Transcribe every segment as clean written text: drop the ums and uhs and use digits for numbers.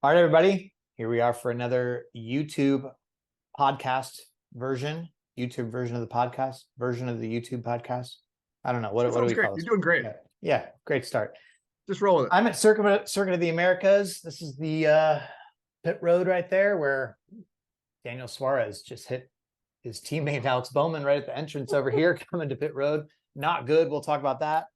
All right, everybody. Here we are for another podcast version, YouTube version of the podcast, version of the YouTube podcast. I don't know. What do Sounds we great. call this? You're doing great. Yeah, great start. Just roll with it. I'm at Circuit of the Americas. This is the pit road right there where Daniel Suarez just hit his teammate Alex Bowman right at the entrance over here coming to pit road. Not good. We'll talk about that.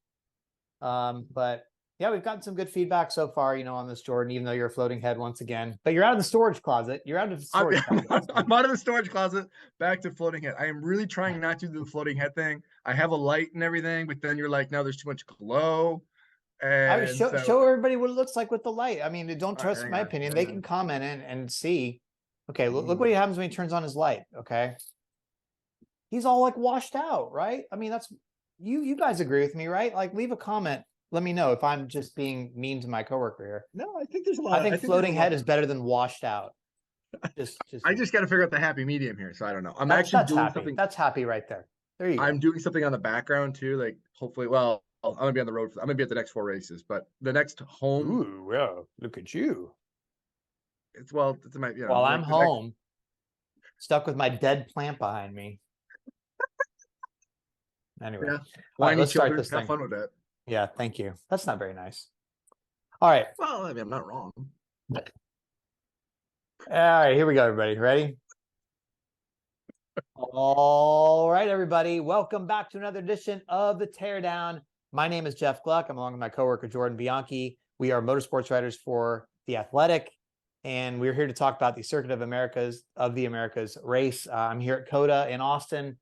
But yeah, we've gotten some good feedback so far, on this, Jordan, even though you're a floating head once again. But you're out of the storage closet. You're out of the storage closet. I'm out of the storage closet, back to floating head. I am really trying not to do the floating head thing. I have a light and everything, but then you're like, no, there's too much glow. I would And show everybody what it looks like with the light. I mean, don't trust my opinion. They can comment and see. Okay, look what happens when he turns on his light. Okay. He's all like washed out, right? I mean, that's you guys agree with me, right? Like, leave a comment. Let me know if I'm just being mean to my coworker here. No, I think there's a lot. I think floating head is better than washed out. I just got to figure out the happy medium here. So I don't know. That's doing happy. something. That's happy right there. There you go. I'm doing something on the background too. Like, hopefully, well, I'm gonna be on the road. I'm gonna be at the next 4 races, but the next home. Ooh, well, look at you. It's my, While I'm home, stuck with my dead plant behind me. Anyway, yeah. Right, let's start this thing. Have fun with that. Yeah, thank you. That's not very nice. All right. Well, I mean, I'm not wrong. All right, here we go, everybody. Ready? All right, everybody. Welcome back to another edition of the Teardown. My name is Jeff Gluck. I'm along with my coworker, Jordan Bianchi. We are motorsports writers for The Athletic, and we're here to talk about the Circuit of the Americas race. I'm here at COTA in Austin.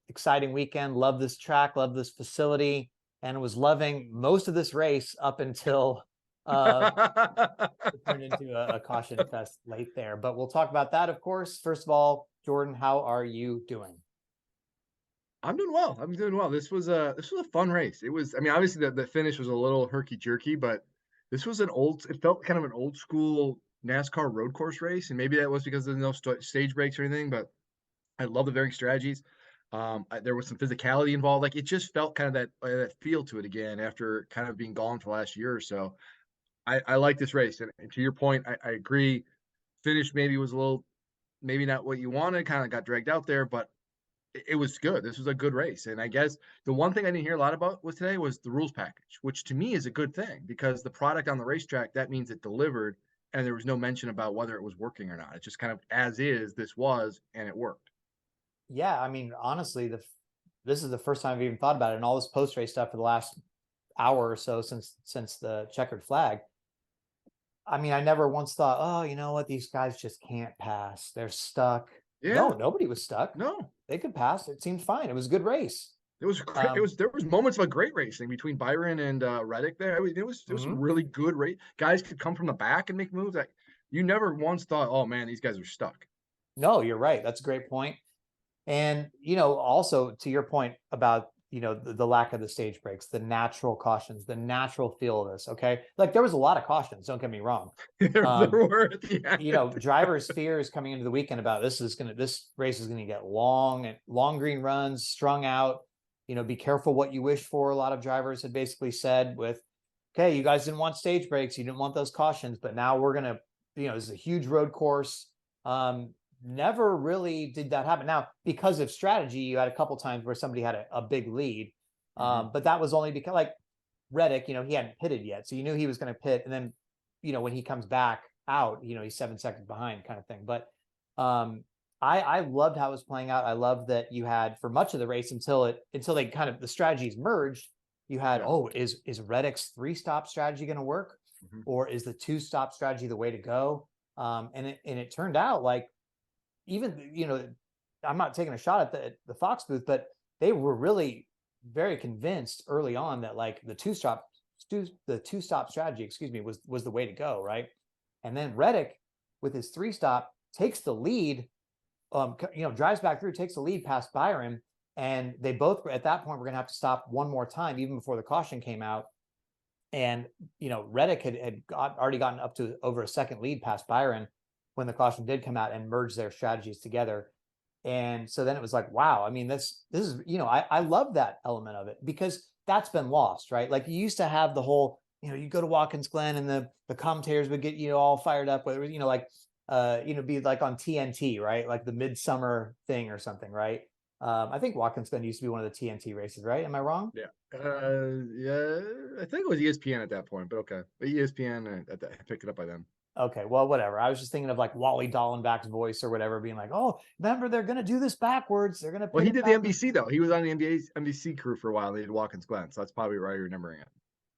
Exciting weekend. Love this track. Love this facility. And was loving most of this race up until it turned into a caution fest late there. But we'll talk about that, of course. First of all, Jordan, how are you doing? I'm doing well. This was a fun race. It was, I mean, obviously the finish was a little herky-jerky, but this was it felt kind of an old school NASCAR road course race. And maybe that was because there's no stage breaks or anything, but I love the varying strategies. There was some physicality involved. Like, it just felt kind of that feel to it again after kind of being gone for the last year or so. I like this race, and to your point, I agree. Finish maybe was a little, maybe not what you wanted. Kind of got dragged out there, but it was good. This was a good race, and I guess the one thing I didn't hear a lot about today was the rules package, which to me is a good thing because the product on the racetrack, that means it delivered, and there was no mention about whether it was working or not. It's just kind of as is. This was, and it worked. Yeah, I mean, honestly, this is the first time I've even thought about it, and all this post-race stuff for the last hour or so since the checkered flag. I mean, I never once thought, oh, you know what, these guys just can't pass. They're stuck. Yeah. No, nobody was stuck. No, they could pass. It seemed fine. It was a good race. It was great. There was moments of a great racing between Byron and Reddick there. I mean, it was a really good race. Guys could come from the back and make moves. That you never once thought, oh man, these guys are stuck. No, you're right. That's a great point. And, also to your point about, the lack of the stage breaks, the natural cautions, the natural feel of this. Okay. Like, there was a lot of cautions. Don't get me wrong. There were at the end. Drivers' fears coming into the weekend about this race is going to get long green runs, strung out, be careful what you wish for. A lot of drivers had basically said okay, you guys didn't want stage breaks. You didn't want those cautions, but now we're going to, this is a huge road course. Never really did that happen. Now, because of strategy, you had a couple times where somebody had a big lead, but that was only because, like, Reddick, he hadn't pitted yet, so you knew he was going to pit, and then, when he comes back out, he's 7 seconds behind, kind of thing. But I loved how it was playing out. I loved that you had, for much of the race, until they kind of, the strategies merged. You had, is Reddick's 3-stop strategy going to work, or is the 2-stop strategy the way to go? And it turned out like, even, I'm not taking a shot at the Fox booth, but they were really very convinced early on that, like, the two-stop strategy, was the way to go. Right. And then Reddick with his 3-stop takes the lead, drives back through, takes the lead past Byron. And they both, at that point, were going to have to stop one more time, even before the caution came out. And, Reddick had already gotten up to over a second lead past Byron when the caution did come out and merge their strategies together. And so then it was like, wow, I mean, this is, I love that element of it because that's been lost, right? Like, you used to have the whole you go to Watkins Glen and the commentators would get all fired up, whether like be like on TNT, right? Like the midsummer thing or something, right? I think Watkins Glen used to be one of the TNT races, right? Am I wrong? Yeah. Yeah, I think it was ESPN at that point, but okay. But ESPN, I picked it up by them. Okay, well, whatever. I was just thinking of like Wally Dallenbach's voice or whatever, being like, "Oh, remember they're gonna do this backwards. They're gonna Well, pit he it did the backwards." NBC though. He was on the NBC crew for a while. They did Watkins Glen, so that's probably why you're remembering it.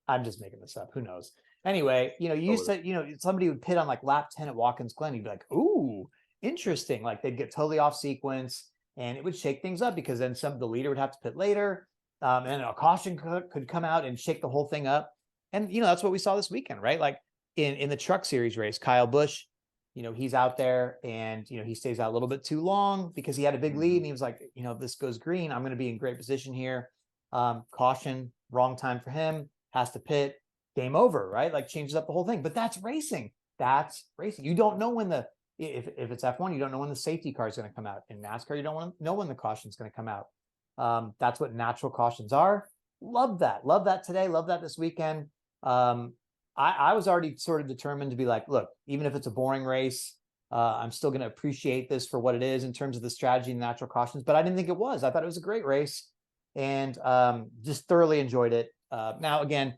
I'm just making this up. Who knows? Anyway, you Go said, somebody would pit on like lap 10 at Watkins Glen. You'd be like, "Ooh, interesting." Like they'd get totally off sequence and it would shake things up because then the leader would have to pit later. And a caution could come out and shake the whole thing up. And, that's what we saw this weekend, right? Like in the truck series race, Kyle Busch, he's out there and, he stays out a little bit too long because he had a big lead and he was like, if this goes green, I'm going to be in great position here. Caution, wrong time for him, has to pit, game over, right? Like changes up the whole thing. But that's racing. That's racing. You don't know when if it's F1, you don't know when the safety car is going to come out. In NASCAR, you don't want to know when the caution is going to come out. That's what natural cautions are. Love that. Love that today. Love that this weekend. I was already sort of determined to be like, look, even if it's a boring race, I'm still going to appreciate this for what it is in terms of the strategy and natural cautions. But I didn't think it was. I thought it was a great race and just thoroughly enjoyed it. Now, again,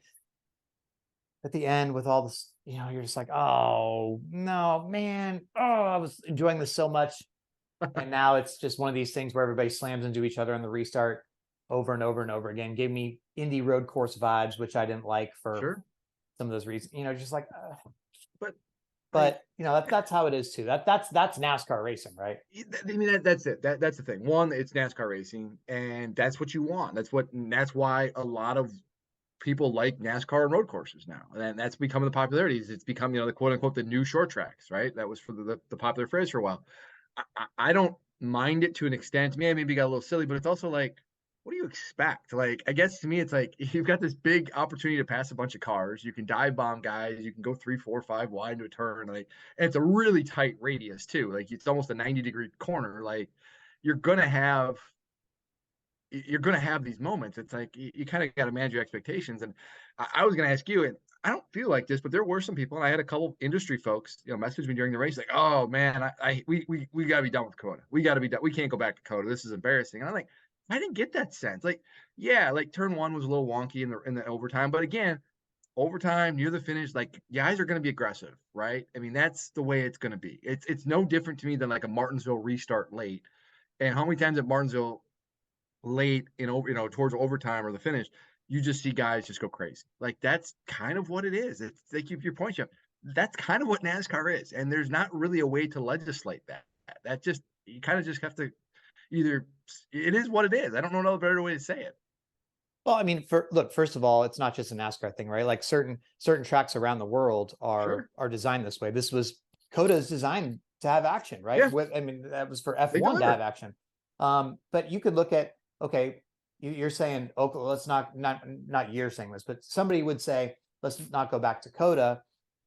at the end with all this, you're just like, oh, no, man. Oh, I was enjoying this so much. And now it's just one of these things where everybody slams into each other on the restart over and over and over again. Gave me Indy road course vibes, which I didn't like for Sure. some of those reasons. Just like, But that's how it is too. That's NASCAR racing, right? I mean, that's it. That's the thing. One, it's NASCAR racing, and that's what you want. That's why a lot of people like NASCAR and road courses now, and that's become the popularities. It's become, the quote unquote the new short tracks, right? That was for the popular phrase for a while. I don't mind it to an extent. Maybe got a little silly, but it's also like, what do you expect? Like, I guess to me, it's like you've got this big opportunity to pass a bunch of cars. You can dive bomb guys. You can go 3, 4, 5 wide into a turn. Like, and it's a really tight radius too. Like, it's almost a 90-degree corner. Like, you're gonna have you're going to have these moments. It's like you kind of got to manage your expectations. And I was going to ask you, and I don't feel like this, but there were some people, and I had a couple industry folks, message me during the race, like, "Oh man, we got to be done with COTA. We got to be done. We can't go back to COTA. This is embarrassing." And I'm like, I didn't get that sense. Like, yeah, like turn one was a little wonky in the overtime, but again, overtime near the finish, like guys are going to be aggressive, right? I mean, that's the way it's going to be. It's no different to me than like a Martinsville restart late. And how many times at Martinsville late towards overtime or the finish, you just see guys just go crazy. Like that's kind of what it is. It's like your point, Jeff. That's kind of what NASCAR is, and there's not really a way to legislate that. That just you kind of just have to either. It is what it is. I don't know another better way to say it. Well, I mean, look, first of all, it's not just a NASCAR thing, right? Like certain tracks around the world Sure. are designed this way. COTA is designed to have action, right? Yeah. I mean, that was for They F1 to have deliver. action. But you could look at, okay, you're saying, okay, let's not you're saying this, but somebody would say, let's not go back to COTA.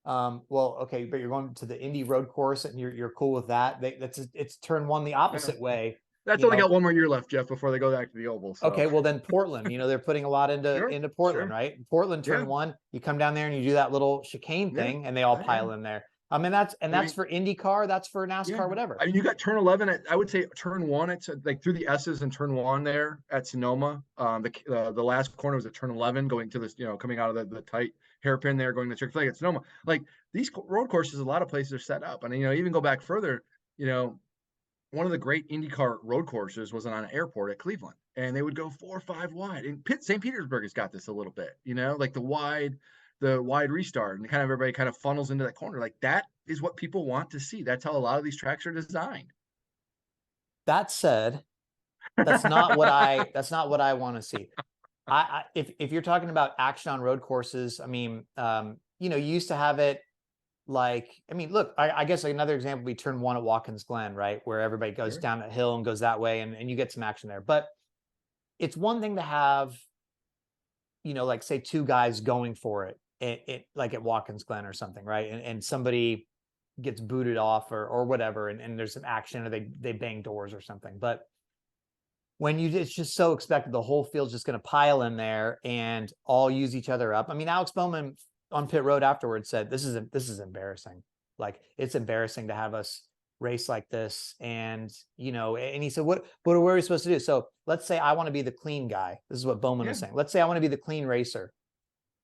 Well, okay, but you're going to the Indy road course and you're cool with that. It's turn one the opposite way. That's only got one more year left, Jeff, before they go back to the oval. So Okay, well then Portland, they're putting a lot sure, into Portland, sure, right? Portland yeah, turn one, you come down there and you do that little chicane yeah, thing, and they all yeah. pile in there. I mean, that's I mean, for IndyCar, that's for yeah. NASCAR, whatever. I mean, you got turn 11 at, I would say turn one. It's like through the S's and turn one there at Sonoma. The last corner was at turn 11 going to this, coming out of the tight hairpin there going to Chick-fil-A at Sonoma. Like these road courses, a lot of places are set up. And, even go back further, one of the great IndyCar road courses was on an airport at Cleveland, and they would go 4 or 5 wide. And St. Petersburg has got this a little bit, like the wide restart, and kind of everybody kind of funnels into that corner. Like that is what people want to see. That's how a lot of these tracks are designed. That said, that's not what I want to see. If you're talking about action on road courses, I mean, you used to have it like, I mean, look, I guess another example would be turn one at Watkins Glen, right? Where everybody goes Sure. down that hill and goes that way and you get some action there. But it's one thing to have, like say two guys going for it like at Watkins Glen or something, right? And somebody gets booted off or whatever, and there's some action or they bang doors or something. But when it's just so expected, the whole field's just going to pile in there and all use each other up. I mean, Alex Bowman on pit road afterwards said, this is embarrassing. Like, it's embarrassing to have us race like this. And, and he said, what are we supposed to do? So let's say I want to be the clean guy. This is what Bowman was saying. Let's say I want to be the clean racer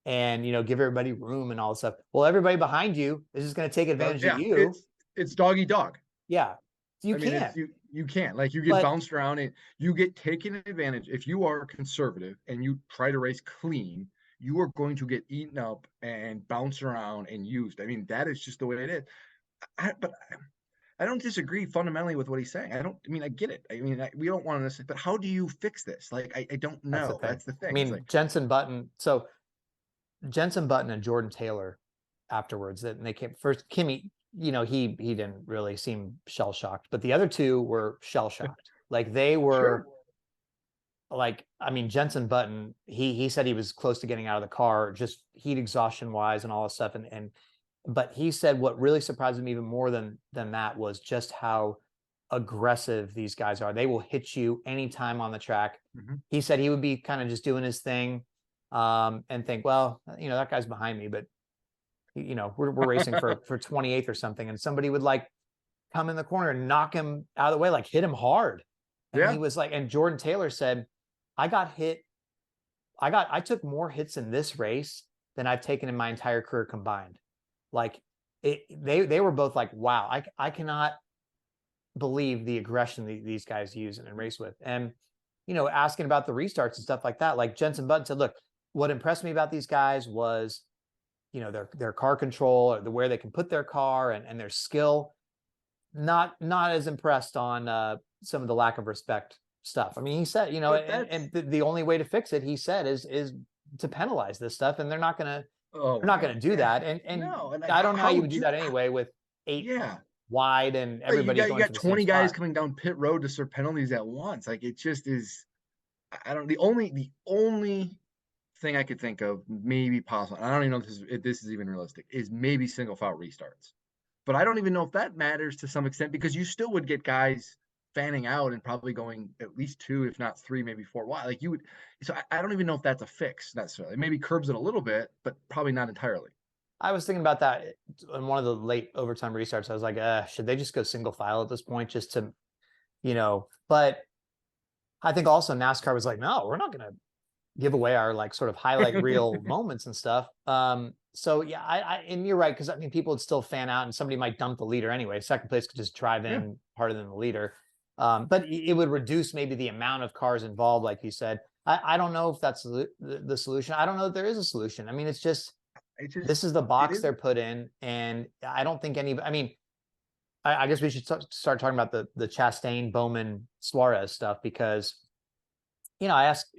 and, give everybody room and all this stuff. Well, everybody behind you is just going to take advantage of you. It's dog eat dog. Yeah. You I mean, can't. You can't. Like, you get bounced around and you get taken advantage. If you are conservative and you try to race clean, you are going to get eaten up and bounced around and used. I mean, that is just the way it is. But I don't disagree fundamentally with what he's saying. I get it. I mean, we don't want to, but how do you fix this? Like, I don't know. That's the thing. I mean, Jenson Button and Jordan Taylor afterwards, and they came first. Kimmy, he didn't really seem shell shocked, but the other two were shell shocked. Like, they were like, I mean, Jenson Button, he said he was close to getting out of the car, just heat exhaustion wise and all this stuff. But he said what really surprised him even more than that was just how aggressive these guys are. They will hit you anytime on the track. He said he would be kind of just doing his thing, and think, well, that guy's behind me, but we're racing for 28th or something, and somebody would like come in the corner and knock him out of the way, like hit him hard. And he was like, and Jordan Taylor said, I took more hits in this race than I've taken in my entire career combined. Like, they were both like, wow, I cannot believe the aggression these guys use and race with. And, asking about the restarts and stuff like that, like Jenson Button said, look, what impressed me about these guys was, their car control, or where they can put their car and their skill. Not as impressed on some of the lack of respect stuff. I mean, he said, and the only way to fix it, he said, is to penalize this stuff, and they're not going to do that. And I don't know how you would do that anyway with 8 wide and everybody. You got 20 guys coming down pit road to serve penalties at once. Like, it just is. The only thing I could think of, maybe possible, I don't even know if this is even realistic, is maybe single file restarts. But I don't even know if that matters to some extent, because you still would get guys fanning out and probably going at least 2, if not 3, maybe 4 wide. Like, you would. So I don't even know if that's a fix necessarily. Maybe curbs it a little bit, but probably not entirely. I was thinking about that in one of the late overtime restarts. I was like, should they just go single file at this point, just to, but I think also NASCAR was like, no, we're not going to give away our like sort of highlight reel moments and stuff. So yeah, and you're right, because I mean, people would still fan out, and somebody might dump the leader anyway. Second place could just drive in harder than the leader, but it would reduce maybe the amount of cars involved, like you said. I don't know if that's the solution. I don't know if there is a solution. I mean, it's just this is the box they're put in, and I don't think any. I mean, I guess we should start talking about the Chastain, Bowman, Suarez stuff, because I asked,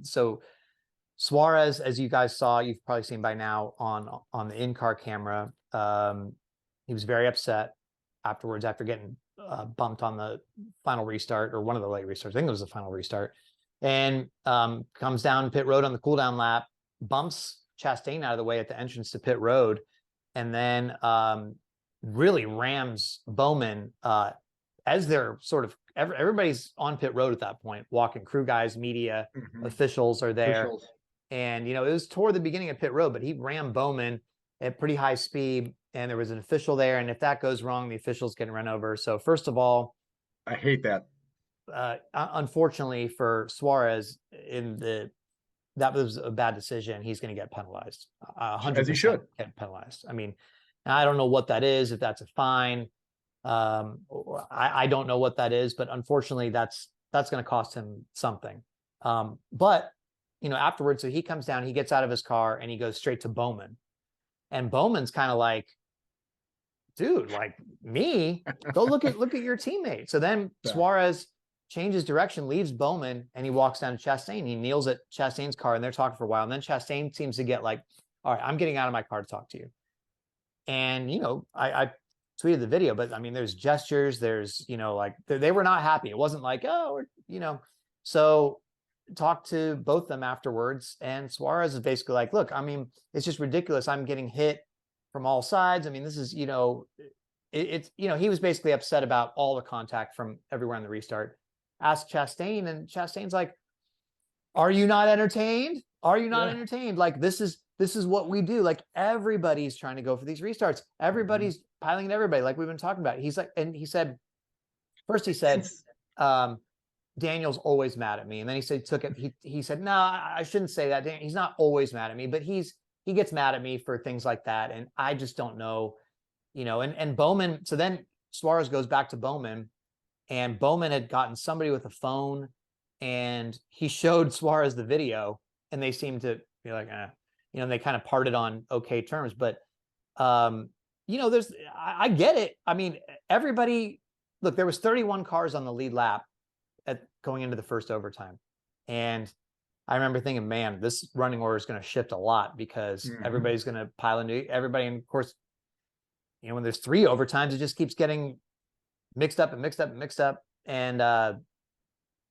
so Suarez, as you guys saw, you've probably seen by now on the in-car camera, he was very upset afterwards after getting bumped on the final restart, or one of the late restarts. I think it was the final restart, and comes down pit road on the cooldown lap, bumps Chastain out of the way at the entrance to pit road, and then really rams Bowman as they're sort of everybody's on pit road at that point, walking, crew guys, media, officials are there. And, it was toward the beginning of pit road, but he rammed Bowman at pretty high speed, and there was an official there. And if that goes wrong, the official's getting run over. So first of all, I hate that. Unfortunately for Suarez, that was a bad decision. He's going to get penalized. 100%. As he should get penalized. I mean, I don't know what that is, if that's a fine. I don't know what that is, but unfortunately that's going to cost him something. But afterwards, so he comes down, he gets out of his car, and he goes straight to Bowman, and Bowman's kind of like, dude, like, me, go look at your teammate. So then Suarez changes direction, leaves Bowman, and he walks down to Chastain. He kneels at Chastain's car, and they're talking for a while. And then Chastain seems to get like, all right, I'm getting out of my car to talk to you. And, I tweeted the video, but I mean, there's gestures, there's, like they were not happy. It wasn't like, oh, so talked to both of them afterwards. And Suarez is basically like, look, I mean, it's just ridiculous. I'm getting hit from all sides. I mean, this is, it's he was basically upset about all the contact from everywhere on the restart. asked Chastain, and Chastain's like, are you not entertained? Are you not Yeah. entertained? Like, this is what we do. Like, everybody's trying to go for these restarts. Mhm. Everybody's piling at everybody, like we've been talking about. He's like, and he said, first he And said, um, Daniel's always mad at me. And then he said, took it. He said, no, I shouldn't say that. He's not always mad at me, but he gets mad at me for things like that. And I just don't know, and Bowman. So then Suarez goes back to Bowman, and Bowman had gotten somebody with a phone, and he showed Suarez the video, and they seemed to be like, and they kind of parted on okay terms. But I get it. I mean, everybody, look, there was 31 cars on the lead lap going into the first overtime. And I remember thinking, man, this running order is going to shift a lot because Mhm. everybody's going to pile into everybody. And of course, when there's 3 overtimes, it just keeps getting mixed up and mixed up and mixed up. And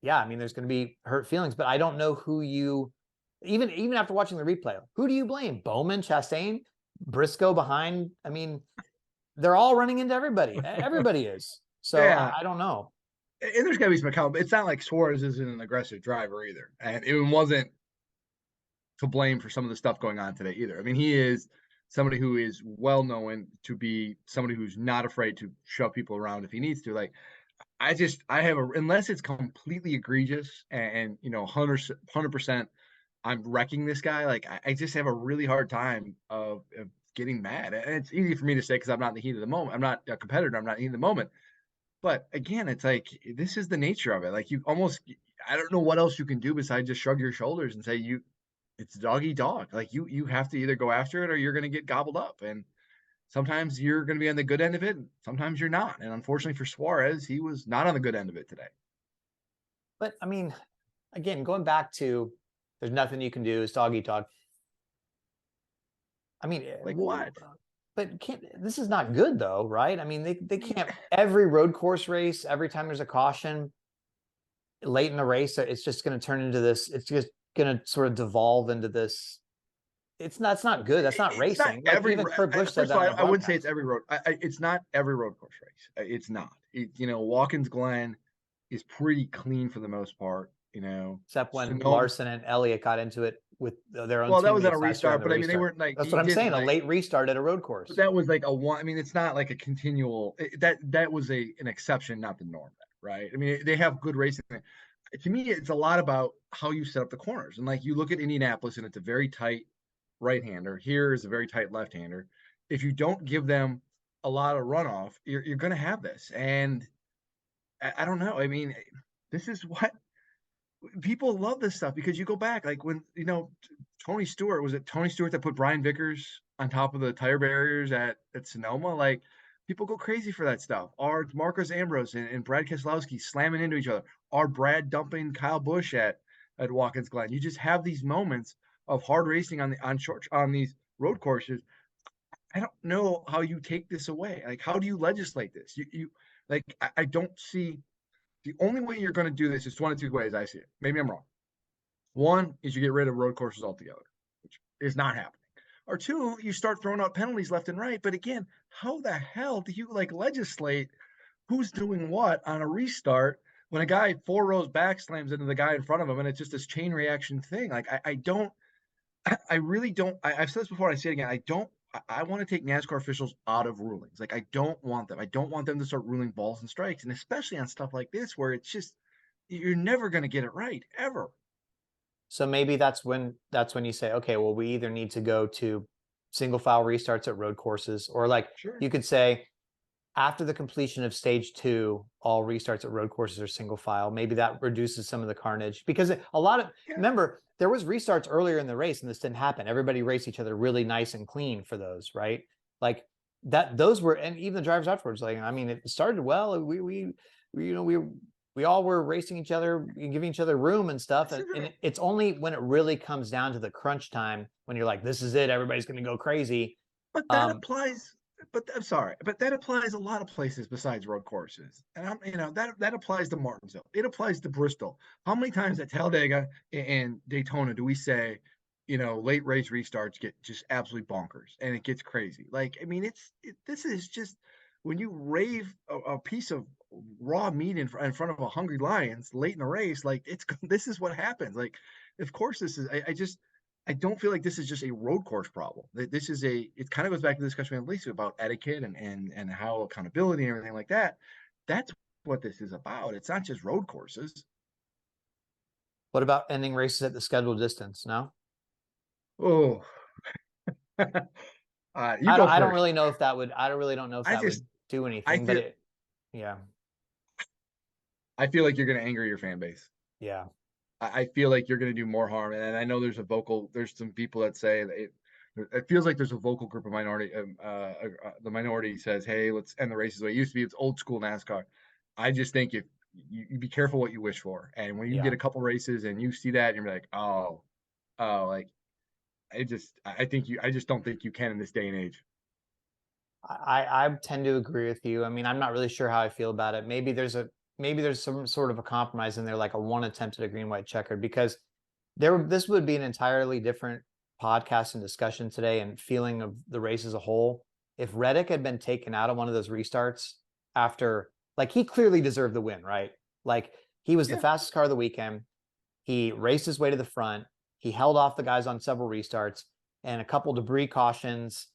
yeah, I mean, there's going to be hurt feelings, but I don't know who you, even after watching the replay, who do you blame? Bowman, Chastain, Briscoe behind? I mean, they're all running into everybody. Everybody is. So Yeah. I don't know. And there's got to be some account. It's not like Suarez isn't an aggressive driver either, and it wasn't to blame for some of the stuff going on today either. I mean, he is somebody who is well known to be somebody who's not afraid to shove people around if he needs to. Like, I have a, unless it's completely egregious and 100%, I'm wrecking this guy. Like, I just have a really hard time of getting mad. And it's easy for me to say because I'm not in the heat of the moment. I'm not a competitor. I'm not in the heat of the moment. But again, it's like this is the nature of it. Like, you almost, I don't know what else you can do besides just shrug your shoulders and say it's dog eat dog. Like, you have to either go after it or you're going to get gobbled up. And sometimes you're going to be on the good end of it, and sometimes you're not. And unfortunately for Suarez, he was not on the good end of it today. But I mean, again, going back to there's nothing you can do, it's dog eat dog. I mean, Like what? but this is not good though, right? I mean, they can't every road course race, every time there's a caution late in the race, it's just going to turn into this. It's just going to sort of devolve into this. It's not good. That's not It's not racing. Like every. even Kurt Busch said First that of on all, the I wouldn't say it's broadcast. every road. It's not every road course race. It's not. Watkins Glen is pretty clean for the most part. Except when Sonoma. Larson and Elliott got into it with their own Well, that was on a teammates last year on restart, the but I mean, they restart. weren't like That's what he I'm saying. didn't A like. late restart at a road But course. that was like a one. I mean, it's not like a continual. That was an exception, not the norm, right? I mean, they have good racing. To me, it's a lot about how you set up the corners. And like you look at Indianapolis, and it's a very tight right-hander. Here is a very tight left-hander. If you don't give them a lot of runoff, you're going to have this. And I don't know. I mean, this is what people love this stuff because you go back, like when Tony Stewart, was it Tony Stewart that put Brian Vickers on top of the tire barriers at Sonoma? Like, people go crazy for that stuff. Or Marcus Ambrose and Brad Keselowski slamming into each other. Or Brad dumping Kyle Busch at Watkins Glen. You just have these moments of hard racing on these road courses. I don't know how you take this away. Like, how do you legislate this? You like, I don't see. The only way you're going to do this is one of two ways I see it. Maybe I'm wrong. One is you get rid of road courses altogether, which is not happening. Or two, you start throwing out penalties left and right. But again, how the hell do you like legislate who's doing what on a restart when a guy 4 rows back slams into the guy in front of him and it's just this chain reaction thing? Like, I don't, I really don't. I've said this before. I say it again. I don't. I want to take NASCAR officials out of rulings. Like, I don't want them. I don't want them to start ruling balls and strikes, and especially on stuff like this where it's just you're never going to get it right ever. So maybe that's when you say, okay, well, we either need to go to single file restarts at road courses, or like Sure. you could say after the completion of stage 2, all restarts at road courses are single file. Maybe that reduces some of the carnage because a lot of, Yeah. remember, there was restarts earlier in the race and this didn't happen. Everybody raced each other really nice and clean for those, right? Like those were, and even the drivers afterwards, like, I mean, it started well. We all were racing each other and giving each other room and stuff. And it's only when it really comes down to the crunch time when you're like, this is it, everybody's going to go crazy. But that applies. But I'm sorry, but that applies a lot of places besides road courses, and that applies to Martinsville. It applies to Bristol. How many times at Talladega and Daytona do we say, late race restarts get just absolutely bonkers and it gets crazy? Like, I mean, this is just when you rave a piece of raw meat in front of a hungry lions late in the race, like this is what happens. Like, of course, this is. I don't feel like this is just a road course problem. This is it kind of goes back to the discussion we had with Lisa about etiquette and how accountability and everything like that. That's what this is about. It's not just road courses. What about ending races at the scheduled distance? No, Oh, you I go don't first. really know if that would. I don't really don't know if I that just would do I anything, but feel yeah, I feel like you're going to anger your fan base. yeah. I feel like you're going to do more harm. And I know there's some people that say that it feels like there's a vocal group of minority. The minority says, "Hey, let's end the races the way it used to be. It's old school NASCAR." I just think if you be careful what you wish for, and when you Yeah. get a couple races and you see that, you're like, like I just don't think you can in this day and age. I tend to agree with you. I mean, I'm not really sure how I feel about it. Maybe there's some sort of a compromise in there, like a one attempt at a green white checkered, because this would be an entirely different podcast and discussion today and feeling of the race as a whole. If Reddick had been taken out of one of those restarts after, like, he clearly deserved the win, right? Like, he was the Yeah, fastest car of the weekend. He raced his way to the front. He held off the guys on several restarts, and a couple debris cautions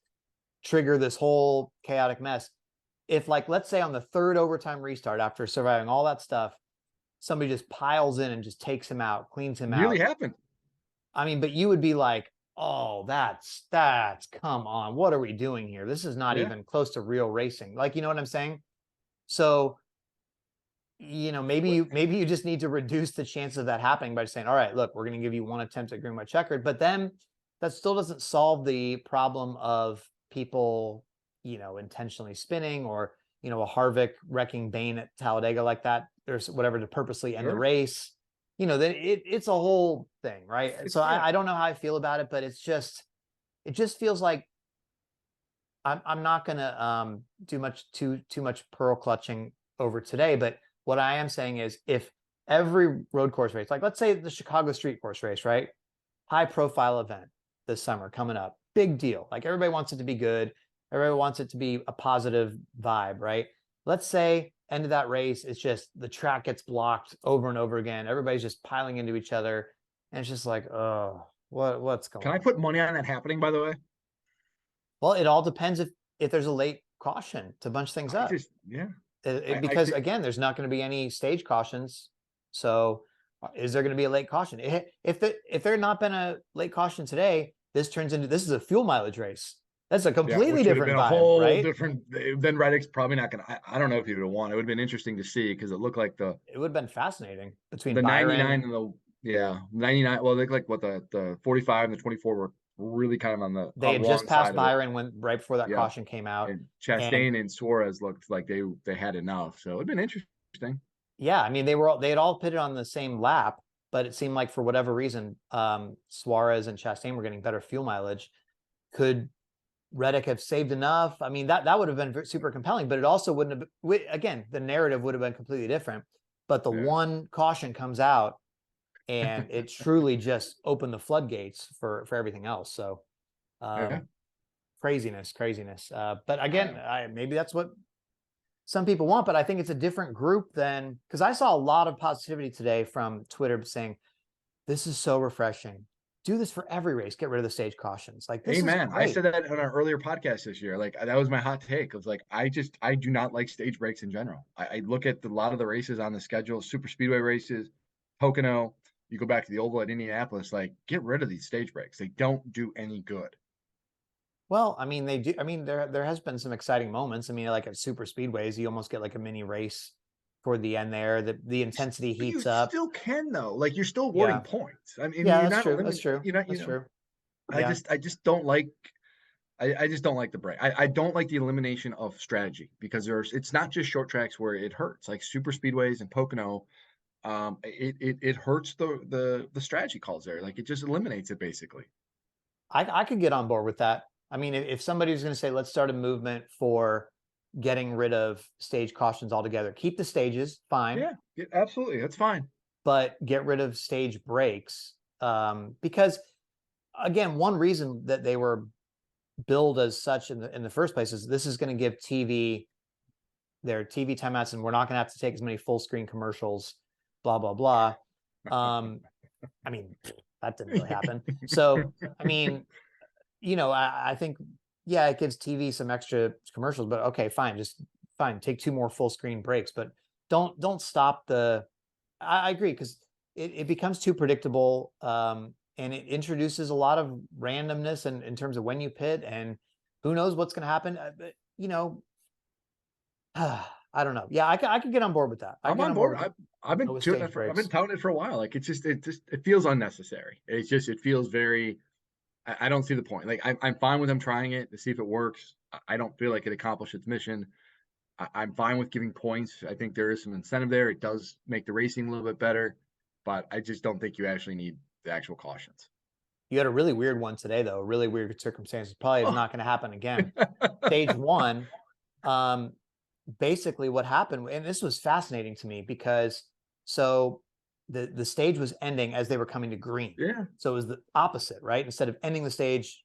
trigger this whole chaotic mess. If, like, let's say on the third overtime restart, after surviving all that stuff, somebody just piles in and just takes him out, cleans him nearly out. happened. I mean, but you would be like, oh, that's come on. What are we doing here? This is not Yeah, even close to real racing. Like, you know what I'm saying? So, maybe you just need to reduce the chance of that happening by saying, all right, look, we're going to give you one attempt at green white checkered, but then that still doesn't solve the problem of people, intentionally spinning, or, a Harvick wrecking Bane at Talladega like that. There's whatever to purposely end the sure. race. Then it's a whole thing, right? So Yeah, I don't know how I feel about it, but it just feels like I'm not gonna do too much pearl clutching over today. But what I am saying is, if every road course race, like let's say the Chicago street course race, right? High profile event this summer coming up, big deal. Like, everybody wants it to be good. Everybody wants it to be a positive vibe, right? Let's say end of that race, it's just the track gets blocked over and over again. Everybody's just piling into each other. And it's just like, oh, what's can going I on? put money on that happening? By the way, Well, it all depends if there's a late caution to bunch things I up. just yeah. I Because think again, there's not going to be any stage cautions. So is there going to be a late caution? If there not been a late caution today, this is a fuel mileage race. That's a yeah, completely which would have different been a vibe, whole right? different. Then Reddick's probably not gonna. I don't know if he would have won. It would have been interesting to see because it looked like It would have been fascinating between the 99 Byron. and the 99. Well, they looked like what the 45 and the 24 were really kind of on the They had just wrong passed side of it. Byron when right before that Yeah, caution came out. and And Chastain and Suarez looked like they had enough. So it'd been interesting. yeah, I mean, they had all pitted on the same lap, but it seemed like for whatever reason, Suarez and Chastain were getting better fuel mileage. Could Reddick have saved enough? I mean, that would have been super compelling, but it also wouldn't have been, again, the narrative would have been completely different. But the Yeah. one caution comes out, and it truly just opened the floodgates for everything else. So Yeah. craziness. But again, maybe that's what some people want, but I think it's a different group than, because I saw a lot of positivity today from Twitter saying, this is so refreshing. Do this for every race. Get rid of the stage cautions. Like, this is Amen. I great. said that on our earlier podcast this year. Like that was my hot take. I was like, I do not like stage breaks in general. I look at a lot of the races on the schedule, super speedway races, Pocono. You go back to the oval at Indianapolis. Like, get rid of these stage breaks. They don't do any good. Well, I mean, they do. I mean, there has been some exciting moments. I mean, like at super speedways, you almost get like a mini race toward the end there. The intensity But you heats up. still can though. Like you're still awarding Yeah. points. I mean, Yeah, you're that's not true. That's eliminating. true. You're not. That's true. I Yeah. just don't like. I just don't like the break. I don't like the elimination of strategy because it's not just short tracks where it hurts, like super speedways and Pocono. It hurts the strategy calls there. Like it just eliminates it basically. I could get on board with that. I mean, if somebody's going to say, let's start a movement for getting rid of stage cautions altogether, keep the stages, fine, Yeah, absolutely. That's fine. but get rid of stage breaks. Because again, one reason that they were billed as such in the first place is this is going to give TV their TV timeouts, and we're not going to have to take as many full screen commercials, blah, blah, blah. I mean, that didn't really happen. So, I mean, I think, yeah, it gives TV some extra commercials, but okay, fine. Just fine. Take 2 more full screen breaks, but don't stop I agree. Cause it becomes too predictable. And it introduces a lot of randomness in terms of when you pit, and who knows what's going to happen. But I don't know. Yeah, I could get on board with that. I'm on board. I've been with touting stage it I've been breaks. touting it for a while. Like it feels unnecessary. It feels very. I don't see the point. Like I'm fine with them trying it to see if it works. I don't feel like it accomplished its mission. I'm fine with giving points. I think there is some incentive there. It does make the racing a little bit better, but I just don't think you actually need the actual cautions. You had a really weird one today, though. Really weird circumstances. Probably is not going to happen again. Stage 1, basically what happened, and this was fascinating to me because so the stage was ending as they were coming to green. Yeah. So it was the opposite, right? Instead of ending the stage,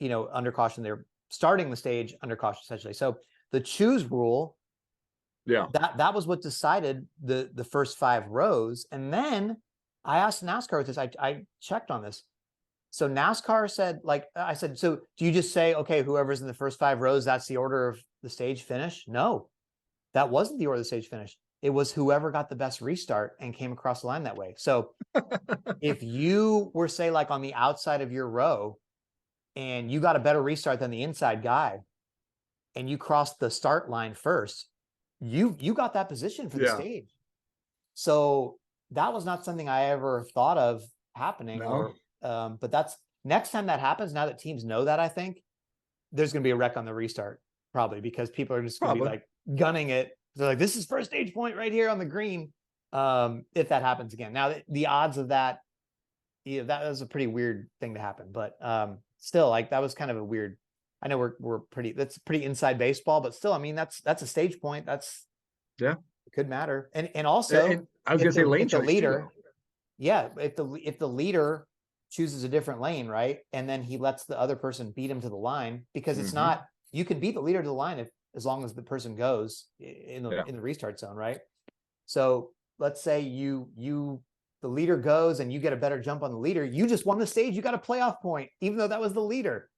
under caution, they're starting the stage under caution, essentially. So the choose rule, Yeah. that was what decided the first 5 rows. And then I asked NASCAR with this. I checked on this. So NASCAR said, I said, so do you just say, okay, whoever's in the first 5 rows, that's the order of the stage finish? No, that wasn't the order of the stage finish. It was whoever got the best restart and came across the line that way. So if you were, say, like on the outside of your row and you got a better restart than the inside guy and you crossed the start line first, you got that position for the stage. So that was not something I ever thought of happening. No. But that's next time that happens, now that teams know that, I think there's going to be a wreck on the restart, probably, because people are just going to be like gunning it. They're like, this is first stage point right here on the green. If that happens again. Now the odds of that, that was a pretty weird thing to happen, but still, like, that was kind of a weird, I know that's pretty inside baseball, but still, I mean, that's a stage point. It could matter. And also, and I was going to say lane choice leader, too, yeah, if the leader chooses a different lane, right, and then he lets the other person beat him to the line, because it's not, you can beat the leader to the line as long as the person goes in the restart zone, right? So let's say the leader goes and you get a better jump on the leader, you just won the stage, you got a playoff point, even though that was the leader.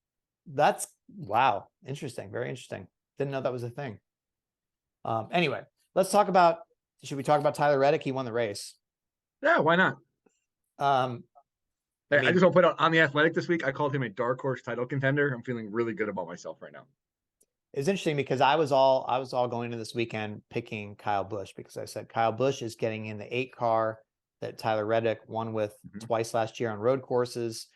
That's, wow, interesting, very interesting. Didn't know that was a thing. Anyway, should we talk about Tyler Reddick? He won the race. Yeah, why not? I just want to put out on The Athletic this week, I called him a dark horse title contender. I'm feeling really good about myself right now. It's interesting because I was all going into this weekend picking Kyle Busch, because I said Kyle Busch is getting in the 8 car that Tyler Reddick won with twice last year on road courses.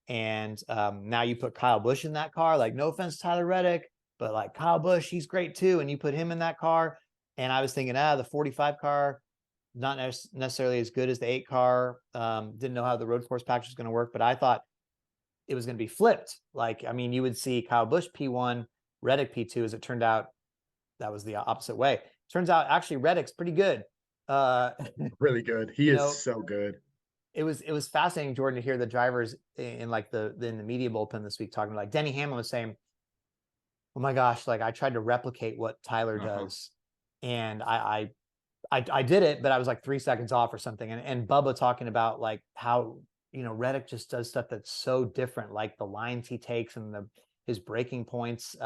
And now you put Kyle Busch in that car. Like, no offense, Tyler Reddick, but like Kyle Busch, he's great too. And you put him in that car. And I was thinking, the 45 car, not necessarily as good as the 8 car. Didn't know how the road course package was going to work, but I thought it was going to be flipped. Like, I mean, you would see Kyle Busch P1, Reddick P2. As it turned out, that was the opposite way. Turns out, actually, Reddick's pretty good. Really good. He is so good. It was fascinating, Jordan, to hear the drivers in the media bullpen this week talking, like Denny Hamlin was saying, oh my gosh, like I tried to replicate what Tyler does. And I did it, but I was like 3 seconds off or something. And Bubba talking about like how, Reddick just does stuff that's so different, like the lines he takes and his breaking points.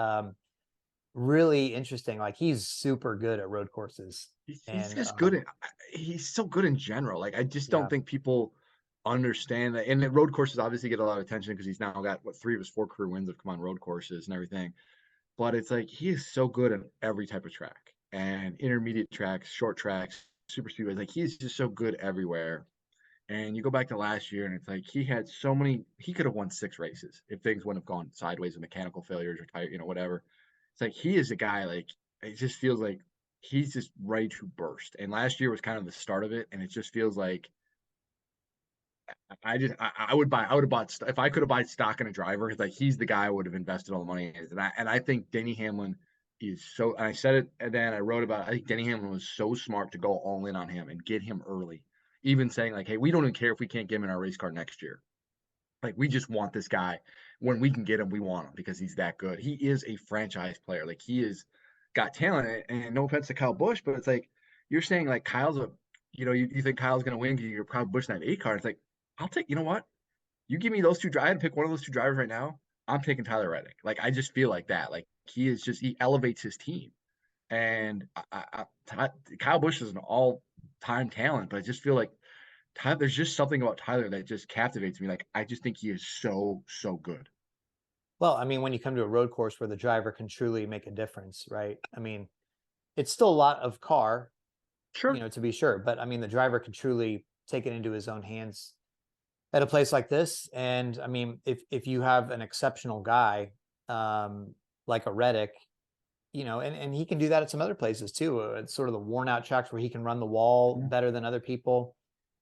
Really interesting. Like, he's super good at road courses. He's just good. He's so good in general. Like, I just don't think people understand that. And the road courses obviously get a lot of attention because he's now got 3 of his 4 career wins have come on road courses and everything. But it's like, he is so good at every type of track, and intermediate tracks, short tracks, super speedways. Like, he's just so good everywhere. And you go back to last year, and it's like he could have won 6 races if things wouldn't have gone sideways with mechanical failures or tire, whatever. It's like, he is a guy, like, it just feels like he's just ready to burst. And last year was kind of the start of it, and it just feels like I would have bought, if I could have bought stock in a driver, it's like he's the guy I would have invested all the money in. And I think Denny Hamlin is so, and I said it, and then I wrote about it, I think Denny Hamlin was so smart to go all in on him and get him early. Even saying like, hey, we don't even care if we can't get him in our race car next year. Like, we just want this guy. When we can get him, we want him because he's that good. He is a franchise player. Like, he is got talent. And no offense to Kyle Busch, but it's like you're saying like Kyle's a, you think Kyle's gonna win because you're Kyle Busch in that 8 car. It's like I'll take. You know what? You give me those two. I had to pick one of those two drivers right now. I'm taking Tyler Reddick. Like I just feel like that. Like he elevates his team. And Kyle Busch is an all-time talent, but I just feel like there's just something about Tyler that just captivates me. Like I just think he is so good. Well, I mean, when you come to a road course where the driver can truly make a difference, right? I mean, it's still a lot of car, Sure. to be sure, but I mean, the driver can truly take it into his own hands at a place like this. And I mean, if you have an exceptional guy, like a Reddick, and he can do that at some other places too. It's sort of the worn out tracks where he can run the wall better than other people.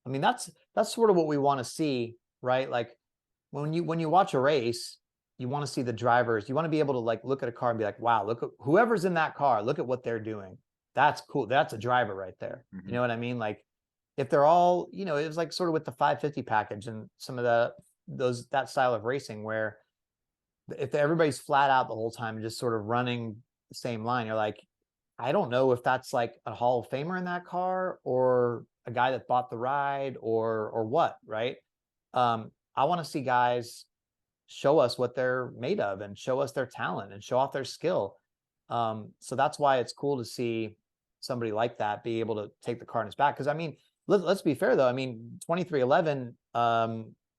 I mean, that's sort of what we want to see, right? Like when you watch a race, you want to see the drivers. You want to be able to like look at a car and be like, wow, look at whoever's in that car. Look at what they're doing. That's cool. That's a driver right there. You know what I mean? Like if they're all, it was like sort of with the 550 package and some of that style of racing where if everybody's flat out the whole time and just sort of running the same line, you're like, I don't know if that's like a Hall of Famer in that car or a guy that bought the ride or what, right? I want to see guys show us what they're made of and show us their talent and show off their skill. So that's why it's cool to see somebody like that be able to take the car in his back. Because I mean, let's be fair though. I mean, 2311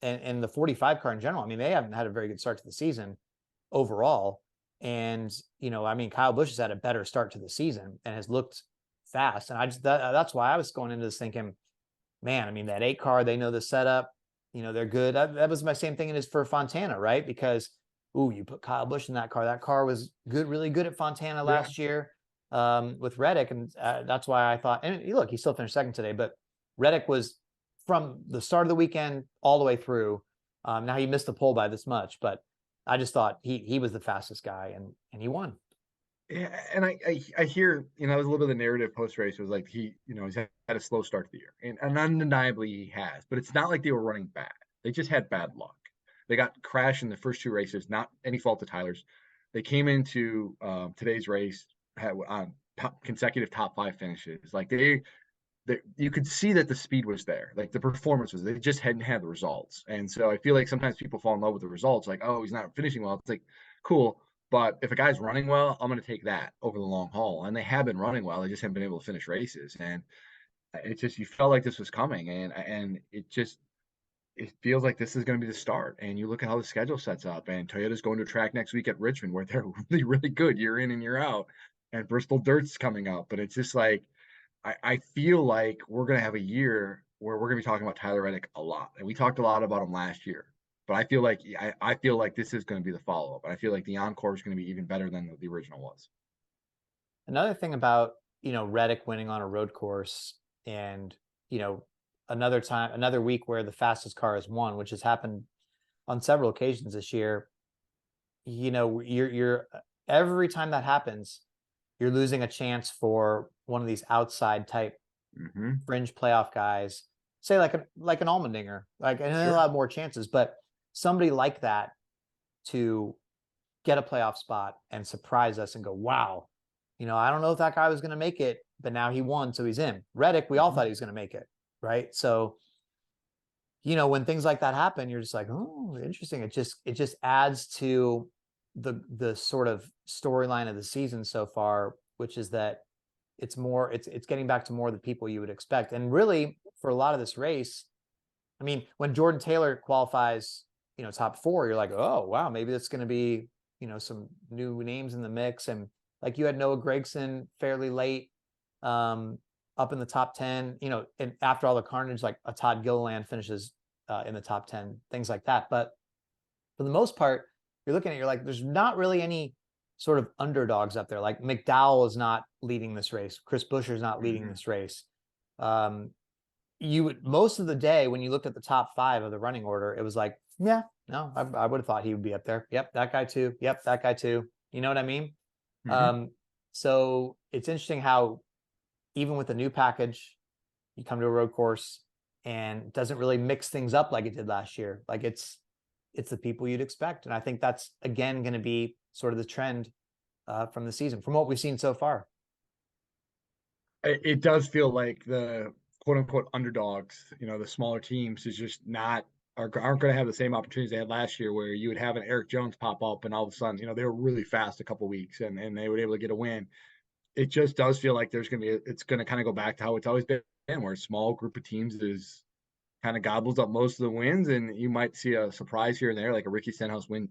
and the 45 car in general. I mean, they haven't had a very good start to the season overall. And I mean, Kyle Busch has had a better start to the season and has looked fast. And that's why I was going into this thinking, man, I mean, that 8 car, they know the setup. They're good. That was my same thing as for Fontana, right? Because you put Kyle Busch in that car. That car was good, really good at Fontana last year with Reddick, and that's why I thought. And look, he still finished second today, but Reddick was from the start of the weekend all the way through. Now he missed the pole by this much, but I just thought he was the fastest guy, and he won. Yeah, and I hear, that was a little bit of the narrative post race was like he's had a slow start to the year, and undeniably he has, but it's not like they were running bad. They just had bad luck. They got crashed in the first 2 races, not any fault of Tyler's. They came into today's race had on consecutive top 5 finishes. Like you could see that the speed was there, like the performance was. They just hadn't had the results, and so I feel like sometimes people fall in love with the results, like oh he's not finishing well. It's like cool. But if a guy's running well, I'm going to take that over the long haul. And they have been running well. They just haven't been able to finish races. And it just, you felt like this was coming. And it feels like this is going to be the start. And you look at how the schedule sets up. And Toyota's going to a track next week at Richmond where they're really, really good year in and year out. And Bristol Dirt's coming up. But it's just like, I feel like we're going to have a year where we're going to be talking about Tyler Reddick a lot. And we talked a lot about him last year. But I feel like this is going to be the follow up. I feel like the encore is going to be even better than the original was. Another thing about Reddick winning on a road course, and another week where the fastest car has won, which has happened on several occasions this year. You're every time that happens, you're losing a chance for one of these outside type fringe playoff guys, say like an Allmendinger, like, and they'll have more chances, but somebody like that to get a playoff spot and surprise us and go, wow, I don't know if that guy was going to make it, but now he won, so he's in. Reddick, we all thought he was going to make it, right? So, when things like that happen, you're just like, oh, interesting. It just adds to the sort of storyline of the season so far, which is that it's getting back to more of the people you would expect. And really, for a lot of this race, I mean, when Jordan Taylor qualifies, top 4, you're like, oh, wow, maybe that's going to be, some new names in the mix. And like you had Noah Gragson fairly late, up in the top 10, and after all the carnage, like a Todd Gilliland finishes in the top 10, things like that. But for the most part, you're looking at, you're like, there's not really any sort of underdogs up there. Like McDowell is not leading this race. Chris Buescher is not leading this race. You would, most of the day when you looked at the top 5 of the running order, it was like, yeah, no, I would have thought he would be up there. Yep, that guy too. Yep, that guy too. You know what I mean? So it's interesting how even with the new package, you come to a road course and it doesn't really mix things up like it did last year. Like it's the people you'd expect. And I think that's again going to be sort of the trend from the season, from what we've seen so far. It does feel like the quote unquote underdogs, the smaller teams is just not aren't going to have the same opportunities they had last year, where you would have an Eric Jones pop up and all of a sudden, they were really fast a couple weeks and they were able to get a win. It just does feel like it's going to kind of go back to how it's always been, where a small group of teams is kind of gobbles up most of the wins, and you might see a surprise here and there, like a Ricky Stenhouse win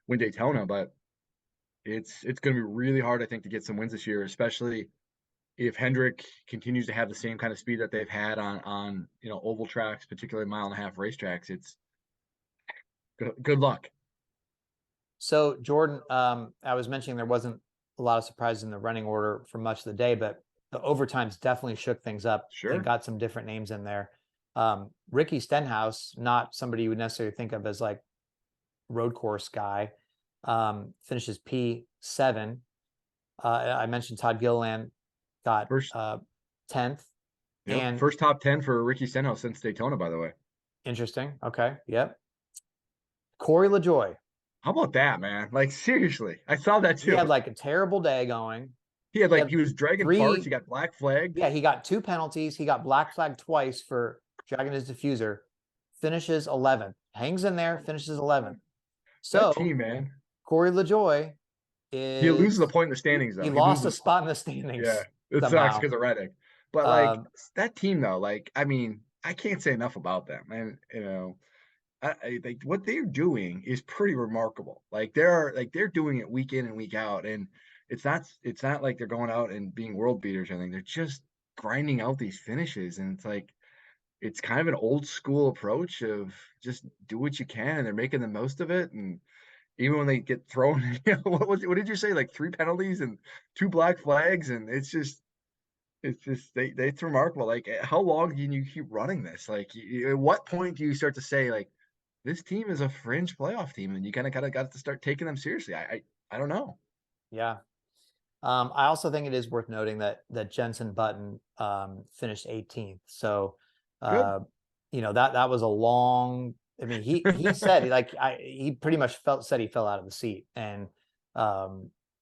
Daytona, but it's going to be really hard, I think, to get some wins this year, especially if Hendrick continues to have the same kind of speed that they've had on oval tracks, particularly 1.5 racetracks. It's good luck. So Jordan, I was mentioning there wasn't a lot of surprises in the running order for much of the day, but the overtimes definitely shook things up Sure. and got some different names in there. Ricky Stenhouse, not somebody you would necessarily think of as like road course guy, finishes P7. I mentioned Todd Gilliland got First 10th. And first top 10 for Ricky Stenhouse since Daytona, by the way. Interesting. Okay. Yep. Corey LaJoie. How about that, man? Like, seriously, I saw that too. He had like a terrible day going. He was dragging parts. He got black flagged. Yeah, he got 2 penalties. He got black flagged twice for dragging his diffuser. Finishes 11th. Hangs in there. Finishes 11th. So, that team, man. Corey LaJoie he loses a point in the standings, though. He lost a spot in the standings. Yeah, it sucks because of Reddick. But like that team, though, like, I mean, I can't say enough about them, and what they're doing is pretty remarkable. Like they're doing it week in and week out, and it's not like they're going out and being world beaters or anything. They're just grinding out these finishes, and it's kind of an old school approach of just do what you can, and they're making the most of it. And even when they get thrown, what did you say? Like 3 penalties and 2 black flags, and it's remarkable. Like, how long can you keep running this? Like, at what point do you start to say, like, this team is a fringe playoff team, and you kind of got to start taking them seriously? I don't know. Yeah. I also think it is worth noting that Jenson Button finished 18th. So that was a long. I mean, he said he pretty much said he fell out of the seat, and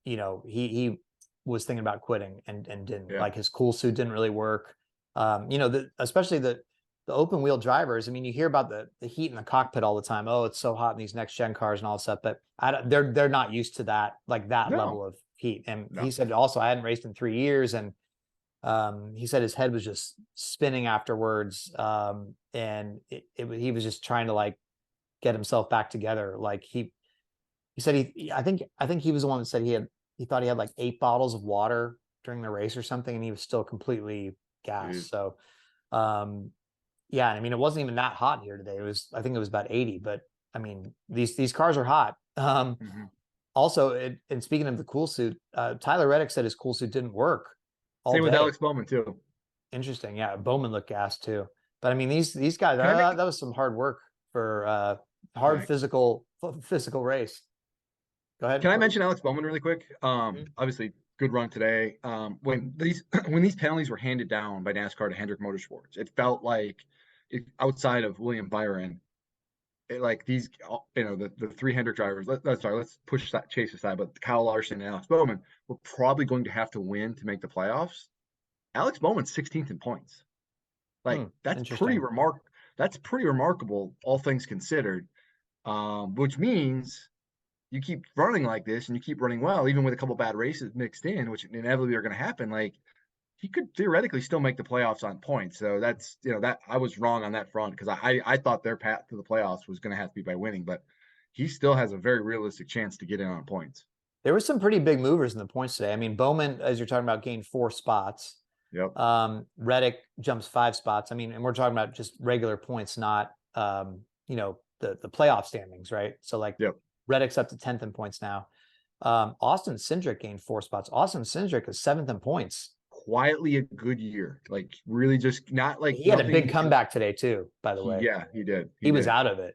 he was thinking about quitting and didn't. Like, his cool suit didn't really work. Especially the open wheel drivers. I mean, you hear about the heat in the cockpit all the time. Oh, it's so hot in these next gen cars and all that stuff, but they're not used to that, like that level of heat. And he said also, I hadn't raced in 3 years, and he said his head was just spinning afterwards, and he was just trying to like get himself back together. Like he said I think he was the one that said he thought he had like 8 bottles of water during the race or something, and he was still completely gassed. So yeah, I mean, it wasn't even that hot here today. I think it was about 80, but I mean, these cars are hot. Also, and speaking of the cool suit, Tyler Reddick said his cool suit didn't work. Same with Alex Bowman too. Interesting. Yeah, Bowman looked gassed too. But I mean, these guys, that was some hard work for physical race. Go ahead. Can I mention Alex Bowman really quick? Obviously, good run today. When these penalties were handed down by NASCAR to Hendrick Motorsports, it felt like outside of William Byron, like these, the 3 Hendrick drivers. Let's push that Chase aside, but Kyle Larson and Alex Bowman were probably going to have to win to make the playoffs. Alex Bowman's 16th in points. Like that's pretty remarkable, all things considered. Which means you keep running like this and you keep running well, even with a couple bad races mixed in, which inevitably are going to happen. Like, he could theoretically still make the playoffs on points. So that's, that I was wrong on that front, because I thought their path to the playoffs was going to have to be by winning, but he still has a very realistic chance to get in on points. There were some pretty big movers in the points today. I mean, Bowman, as you're talking about, gained 4 spots. Yep. Reddick jumps 5 spots. I mean, and we're talking about just regular points, not the playoff standings, right? So like, Reddick's up to 10th in points now. Austin Cindric gained 4 spots. Austin Cindric is 7th in points. Quietly a good year. Like, really just not like, he had a big comeback today too, by the way. Yeah, he did. He was out of it.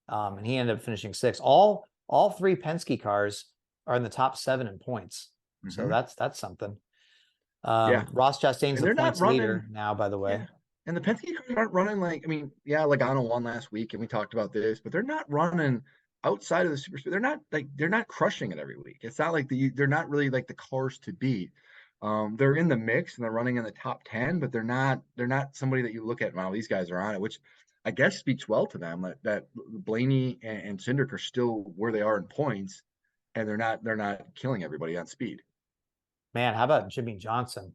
And he ended up finishing 6th. All 3 Penske cars are in the top 7 in points. So that's something. Ross Chastain's the points leader now, by the way. Yeah. And the Penske cars aren't running like, I mean, Logano won last week and we talked about this, but they're not running outside of the super speed, they're not crushing it every week. It's not like they're not really like the cars to beat. They're in the mix and they're running in the top 10, but they're not somebody that you look at, wow, these guys are on it, which I guess speaks well to them that Blaney and Cindric are still where they are in points, and they're not killing everybody on speed. Man, how about Jimmy Johnson?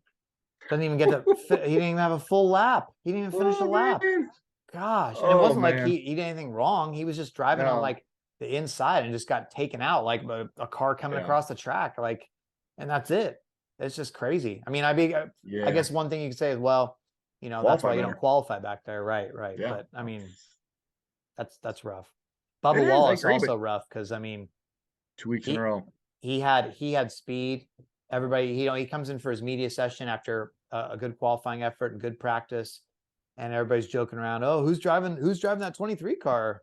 Doesn't even get to he didn't even have a full lap. He didn't even finish a Oh lap. man. Gosh. And it Oh wasn't like man. he did anything wrong. He was just driving on No. like the inside and just got taken out like a car coming Yeah. across the track. Like, and that's it. It's just crazy. I mean, I Yeah. guess one thing you could say is, well, that's Qualify why you don't better. qualify back there. Right, right. Yeah. But I mean, that's rough. It Bubba is. I Wallace agree, but also rough because I mean, 2 weeks in a he row. he had speed. Everybody, he comes in for his media session after a good qualifying effort and good practice, and everybody's joking around. Oh, who's driving that 23 car?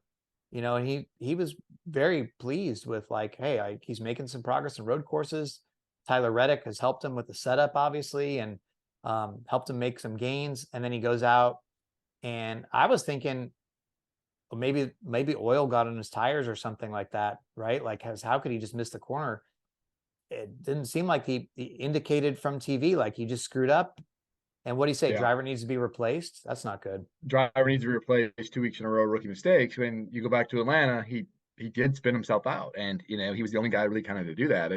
And he was very pleased with like, hey, he's making some progress in road courses. Tyler Reddick has helped him with the setup, obviously, and helped him make some gains. And then he goes out, and I was thinking, well, maybe oil got on his tires or something like that, right? Like, how could he just miss the corner? It didn't seem like he indicated from TV like he just screwed up. And what do you say? Yeah. Driver needs to be replaced? That's not good. Driver needs to replace 2 weeks in a row rookie mistakes. When you go back to Atlanta, he did spin himself out, and he was the only guy really kind of to do that.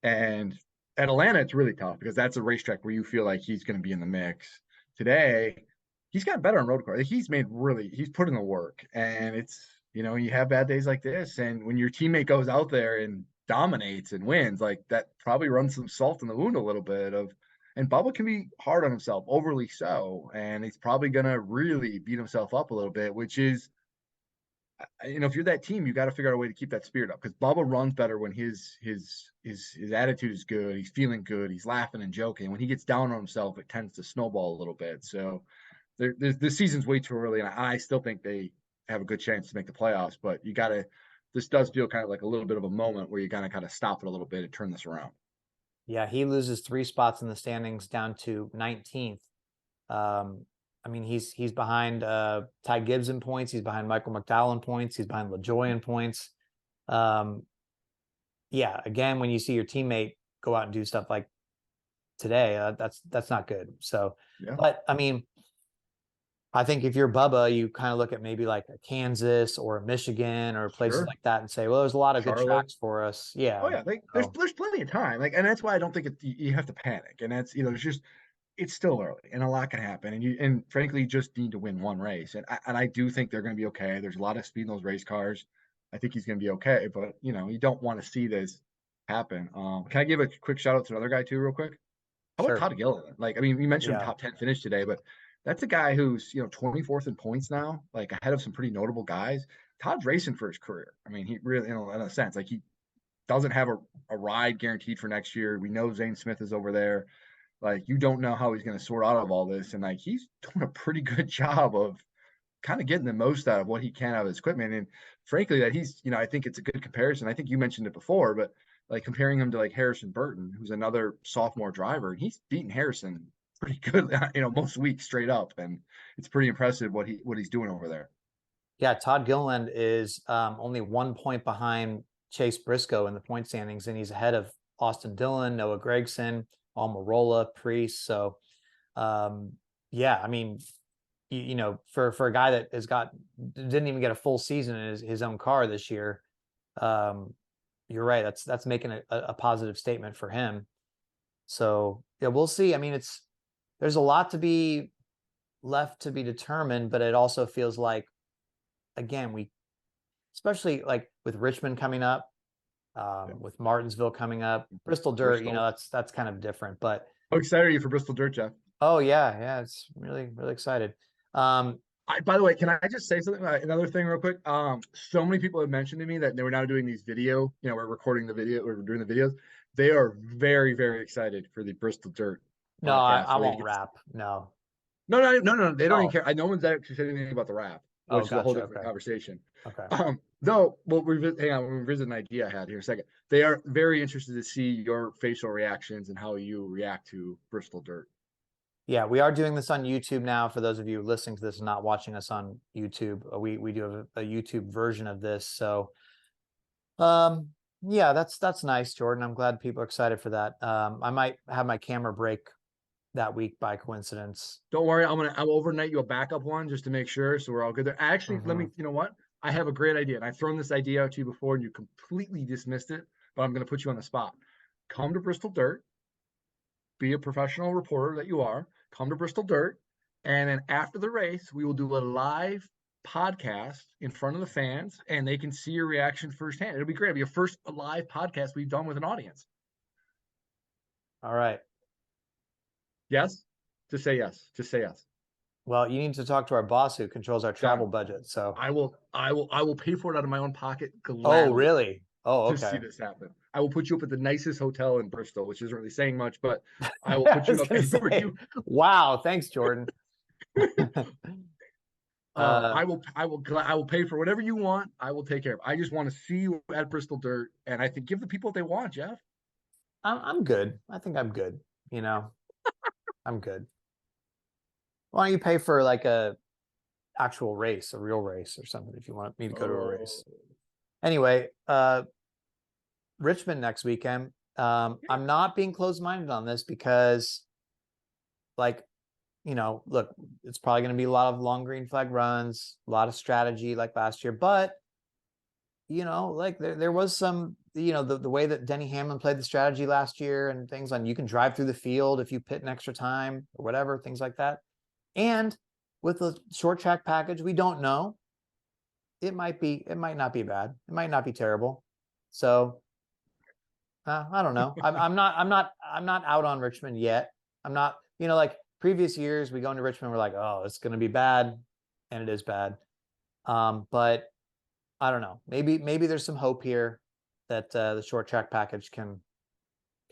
And at Atlanta, it's really tough because that's a racetrack where you feel like he's going to be in the mix. Today, he's got better on road course. He's put in the work, and you have bad days like this, and when your teammate goes out there and dominates and wins, like that probably runs some salt in the wound a little bit of. And Bubba can be hard on himself, overly so, and he's probably gonna really beat himself up a little bit, which is, if you're that team, you got to figure out a way to keep that spirit up because Bubba runs better when his attitude is good, he's feeling good, he's laughing and joking. When he gets down on himself, it tends to snowball a little bit. So this season's way too early, and I still think they have a good chance to make the playoffs. But you got to. This does feel kind of like a little bit of a moment where you gotta kind of stop it a little bit and turn this around. Yeah, he loses 3 spots in the standings down to 19th. I mean, he's behind Ty Gibbs in points. He's behind Michael McDowell in points. He's behind LaJoy in points. Yeah, again, when you see your teammate go out and do stuff like today, that's not good. So, Yeah. but I mean, I think if you're Bubba, you kind of look at maybe like a Kansas or a Michigan or places Sure. like that and say, well, there's a lot of good Charlotte. tracks for us. Oh Yeah. yeah, like So, there's plenty of time. Like, and that's why I don't think you have to panic. And that's there's just it's still early and a lot can happen. And frankly, you just need to win one race. And I do think they're going to be okay. There's a lot of speed in those race cars. I think he's going to be okay. But you don't want to see this happen. Can I give a quick shout out to another guy too, real quick? How about sure. Todd Gilliland? Like, I mean, you mentioned Yeah. top 10 finish today, but that's a guy who's 24th in points now, like ahead of some pretty notable guys. Todd's racing for his career. I mean, he really, in a sense, like he doesn't have a ride guaranteed for next year. We know Zane Smith is over there. Like, you don't know how he's going to sort out of all this. And like, he's doing a pretty good job of kind of getting the most out of what he can out of his equipment. And frankly, that I think it's a good comparison. I think you mentioned it before, but like comparing him to like Harrison Burton, who's another sophomore driver, and he's beating Harrison pretty good, most weeks straight up. And it's pretty impressive what he's doing over there. Yeah, Todd Gilliland is only 1 point behind Chase Briscoe in the point standings, and he's ahead of Austin Dillon, Noah Gragson, Almirola, Priest. So, yeah, I mean, for a guy that didn't even get a full season in his own car this year, you're right. That's making a positive statement for him. So yeah, we'll see. I mean, there's a lot to be left to be determined, but it also feels like, again, especially like with Richmond coming up, with Martinsville coming up, Bristol Dirt, Bristol. that's kind of different. But How excited are you for Bristol Dirt, Jeff? oh yeah, it's really, really excited. By the way, can I just say something? Another thing, real quick. So many people have mentioned to me that they were now doing these video. We're recording the video, we're doing the videos. They are very, very excited for the Bristol Dirt No, podcast. I So won't rap. No. no, no, no, no. They don't even Oh, care. No one's actually said anything about the rap, oh, which is a whole gotcha. different Okay. conversation. Okay. Though, well, hang on. We'll revisit an idea I had here in a second. They are very interested to see your facial reactions and how you react to Bristol Dirt. Yeah, we are doing this on YouTube now. For those of you listening to this and not watching us on YouTube, we do have a YouTube version of this. So Yeah, that's nice, Jordan. I'm glad people are excited for that. I might have my camera break that week by coincidence. Don't worry, I'll overnight you a backup one just to make sure, so we're all good there. Actually, let me, Mhm. you know what? I have a great idea, and I've thrown this idea out to you before, and you completely dismissed it. But I'm going to put you on the spot. Come to Bristol Dirt, be a professional reporter that you are. Come to Bristol Dirt, and then after the race, we will do a live podcast in front of the fans, and they can see your reaction firsthand. It'll be great. It'll be a first live podcast we've done with an audience. All right. Yes, just say yes. Just say yes. Well, you need to talk to our boss who controls our travel Done. budget. So, I will pay for it out of my own pocket oh, gladly really? Oh, to see okay. this happen. I will put you up at the nicest hotel in Bristol, which isn't really saying much, but I will I put was you up gonna anywhere say, you. wow, thanks, Jordan. Uh, I will pay for whatever you want. I will take care of it. I just want to see you at Bristol Dirt, and I think give the people what they want, Jeff. I'm good. I think I'm good. You know, I'm good. Why don't you pay for like a actual race, a real race or something if you want me to go to a Oh, race? Anyway, Richmond next weekend. yeah. I'm not being closed-minded on this because, like, look, it's probably going to be a lot of long green flag runs, a lot of strategy like last year, but like there was some, the way that Denny Hamlin played the strategy last year and things on, you can drive through the field if you pit an extra time or whatever, things like that. And with the short track package, we don't know. It might not be bad. It might not be terrible. So I don't know. I'm not out on Richmond yet. I'm not, like previous years, we go into Richmond, we're like, oh, it's going to be bad, and it is bad. But I don't know. Maybe there's some hope here that the short track package can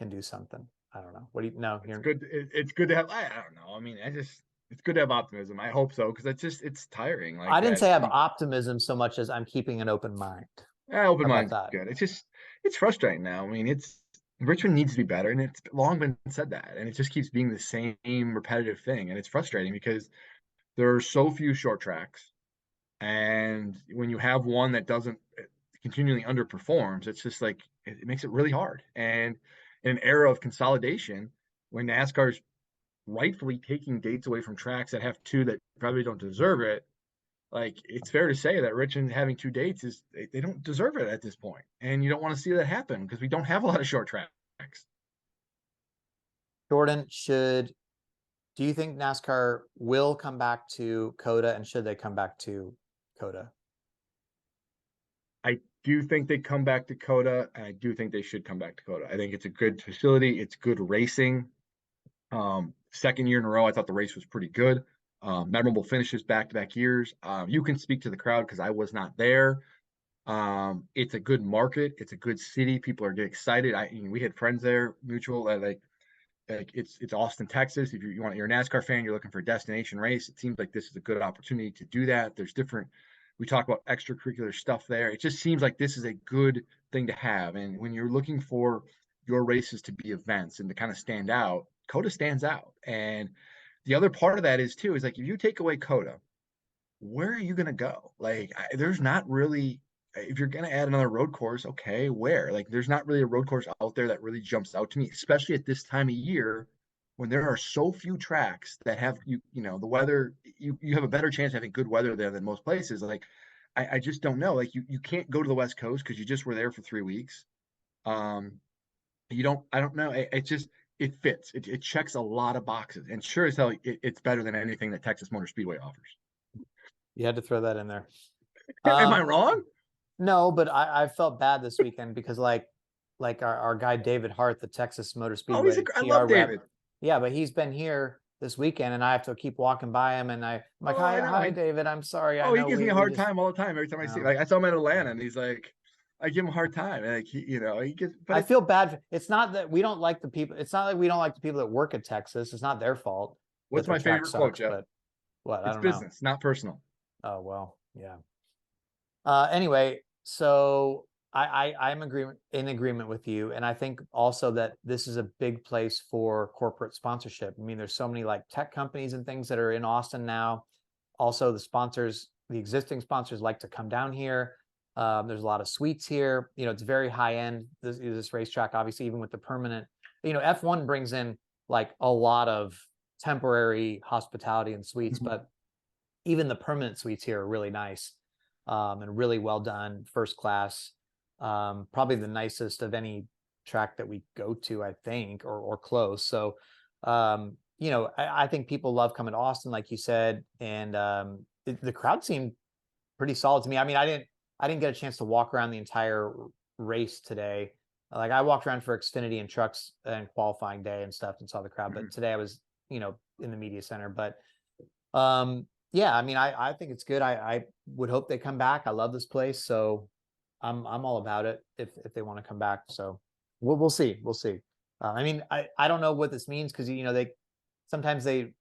do something. I don't know. What do you know? It's good. It's good to have. I don't know. I mean, it's good to have optimism. I hope so because it's tiring. I Like didn't say I have you, optimism so much as I'm keeping an open mind. open How about mind's that? good. It's frustrating now. I mean, it's Richmond needs to be better, and it's long been said that, and it just keeps being the same repetitive thing, and it's frustrating because there are so few short tracks, and when you have one that doesn't continually underperforms, it's just like it makes it really hard. And in an era of consolidation, when NASCAR's rightfully taking dates away from tracks that have two that probably don't deserve it, like it's fair to say that Richmond having two dates is they don't deserve it at this point, and you don't want to see that happen because we don't have a lot of short tracks. Jordan, do you think NASCAR will come back to COTA, and should they come back to COTA? I do think they come back to COTA, and I do think they should come back to COTA. I think it's a good facility, it's good racing. Second year in a row, I thought the race was pretty good. Memorable finishes back to back years. You can speak to the crowd because I was not there. It's a good market. It's a good city. People are getting excited. We had friends there, mutual. Like it's Austin, Texas. If you're a NASCAR fan, you're looking for a destination race. It seems like this is a good opportunity to do that. There's different. We talk about extracurricular stuff there. It just seems like this is a good thing to have. And when you're looking for your races to be events and to kind of stand out, COTA stands out. And the other part of that is too is like if you take away COTA, where are you going to go? Like, there's not really, if you're going to add another road course, okay, where? Like, there's not really a road course out there that really jumps out to me, especially at this time of year when there are so few tracks that have the weather. You have a better chance of having good weather there than most places. Like, I just don't know. Like, you can't go to the West Coast because you just were there for 3 weeks. Um, you don't. I don't know. It just it fits. It checks a lot of boxes, and sure as hell, it's better than anything that Texas Motor Speedway offers. You had to throw that in there. Am I Um, wrong? no, but I felt bad this weekend because like our guy David Hart, the Texas Motor Oh, Speedway I PR love rep. David. Yeah, but he's been here this weekend and I have to keep walking by him, and I'm like, Oh, I know. hi David, I'm sorry. I Oh, he know gives me a we hard just, time all the time. Every time I see, no. like, I saw him at Atlanta, Yeah. and he's like, I give him a hard time. And like, he gets, but I feel bad. It's not that we don't like the people. It's not like we don't like the people that work at Texas. It's not their fault that what's their my track favorite quote, sucks, Jeff? but what? I It's don't know. business, not personal. Oh, well, yeah. Anyway, so I'm in agreement with you, and I think also that this is a big place for corporate sponsorship. I mean, there's so many like tech companies and things that are in Austin now. Also, the existing sponsors like to come down here. There's a lot of suites here. It's very high end. This racetrack, obviously, even with the permanent, F1 brings in like a lot of temporary hospitality and suites, but even the permanent suites here are really nice, and really well done, first class. Probably the nicest of any track that we go to, I think, or close. So, I think people love coming to Austin, like you said, and the crowd seemed pretty solid to me. I mean, I didn't get a chance to walk around the entire race today. Like I walked around for Xfinity and trucks and qualifying day and stuff and saw the crowd, but today I was, in the media center. But yeah, I mean, I think it's good. I would hope they come back. I love this place, so I'm all about it if they want to come back. So we'll see. We'll see. I mean, I don't know what this means because they sometimes they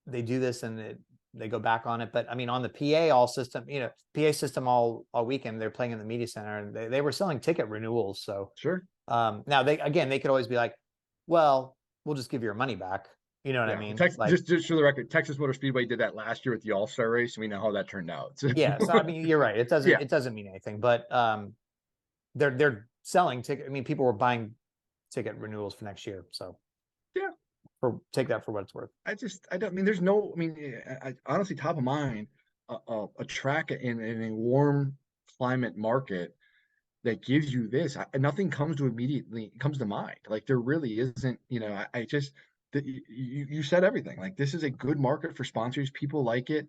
do this and they go back on it. But I mean, on the PA system all weekend, they're playing in the media center and they were selling ticket renewals. So Sure. now they could always be like, well, we'll just give your money back. You know what I mean? Like, just for the record, Texas Motor Speedway did that last year with the All-Star race, and we know how that turned out. yeah. So I mean, you're right. It Yeah. doesn't mean anything, but they're selling ticket. I mean, people were buying ticket renewals for next year. So Yeah. take that for what it's worth. I don't mean, there's no, I mean, honestly, top of mind, a track in a warm climate market that gives you this, nothing comes to mind. Like there really isn't, I just, you said everything. Like this is a good market for sponsors. People like it.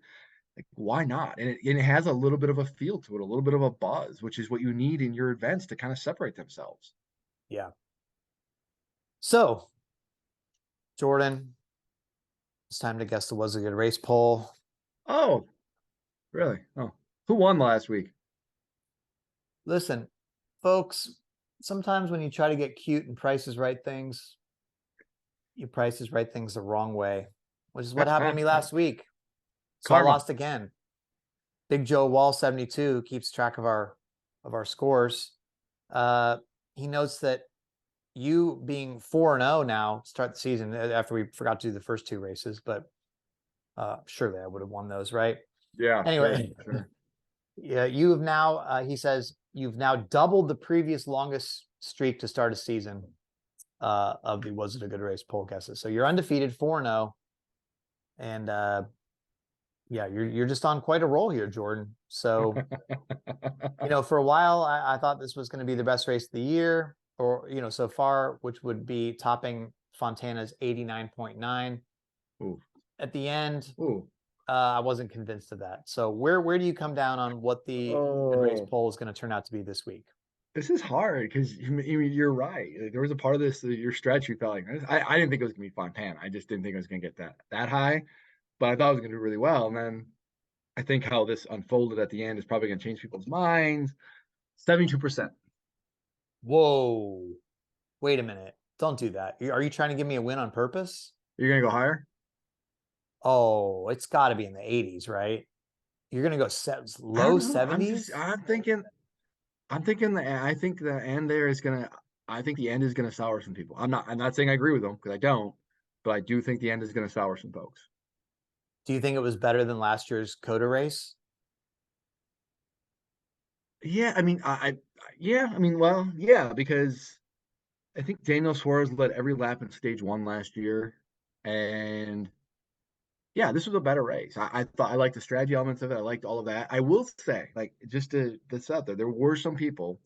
Like why not? And it has a little bit of a feel to it, a little bit of a buzz, which is what you need in your events to kind of separate themselves. Yeah. So, Jordan, it's time to guess the Was a Good Race poll. Oh, really? Oh, who won last week? Listen, folks, sometimes when you try to get cute and Price is Right things, you Price is Right things the wrong way, which is what happened to me last week. So I lost again. Big Joe Wall 72 keeps track of our scores. He notes that you being 4-0 now start the season after we forgot to do the first two races, but surely I would have won those, right? Yeah. Anyway, sure. yeah, you have now. He says you've now doubled the previous longest streak to start a season of the Was It a Good Race poll guesses. So you're undefeated, 4-0, and yeah, you're just on quite a roll here, Jordan. So for a while I thought this was going to be the best race of the year, or so far, which would be topping Fontana's 89.9. At the end, I wasn't convinced of that. So where do you come down on what the Good Race poll is going to turn out to be this week? This is hard because you're right. Like, there was a part of this your stretch you felt like I didn't think it was gonna be Fontana. I just didn't think it was gonna get that high, but I thought it was gonna do really well. And then I think how this unfolded at the end is probably gonna change people's minds. 72%. Whoa! Wait a minute! Don't do that. Are you trying to give me a win on purpose? You're gonna go higher? Oh, it's got to be in the 80s, right? You're gonna go low 70s. I'm thinking I think the end there is gonna. I think the end is gonna sour some people. I'm not saying I agree with them because I don't, but I do think the end is gonna sour some folks. Do you think it was better than last year's COTA race? Yeah, I mean, well, yeah, because I think Daniel Suarez led every lap in stage one last year, and yeah, this was a better race. I thought I liked the strategy elements of it. I liked all of that. I will say, like, just to this out there were some people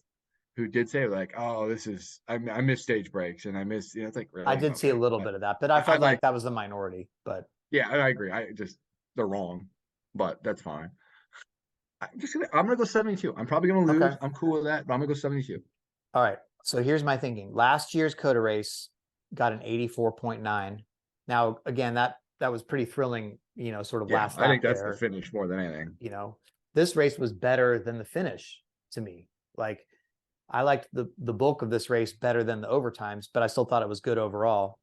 who did say like, "Oh, this is I miss stage breaks and I miss it's like really." I did see a little bit of that, but I felt like that was the minority. But yeah, I agree. They're wrong, but that's fine. I'm gonna go 72. I'm probably gonna lose. Okay. I'm cool with that, but I'm gonna go 72. All right. So here's my thinking. Last year's COTA race got an 84.9. Now, again, that was pretty thrilling, sort of last lap. I think that's there. the finish more than anything. This race was better than the finish to me. Like I liked the bulk of this race better than the overtimes, but I still thought it was good overall.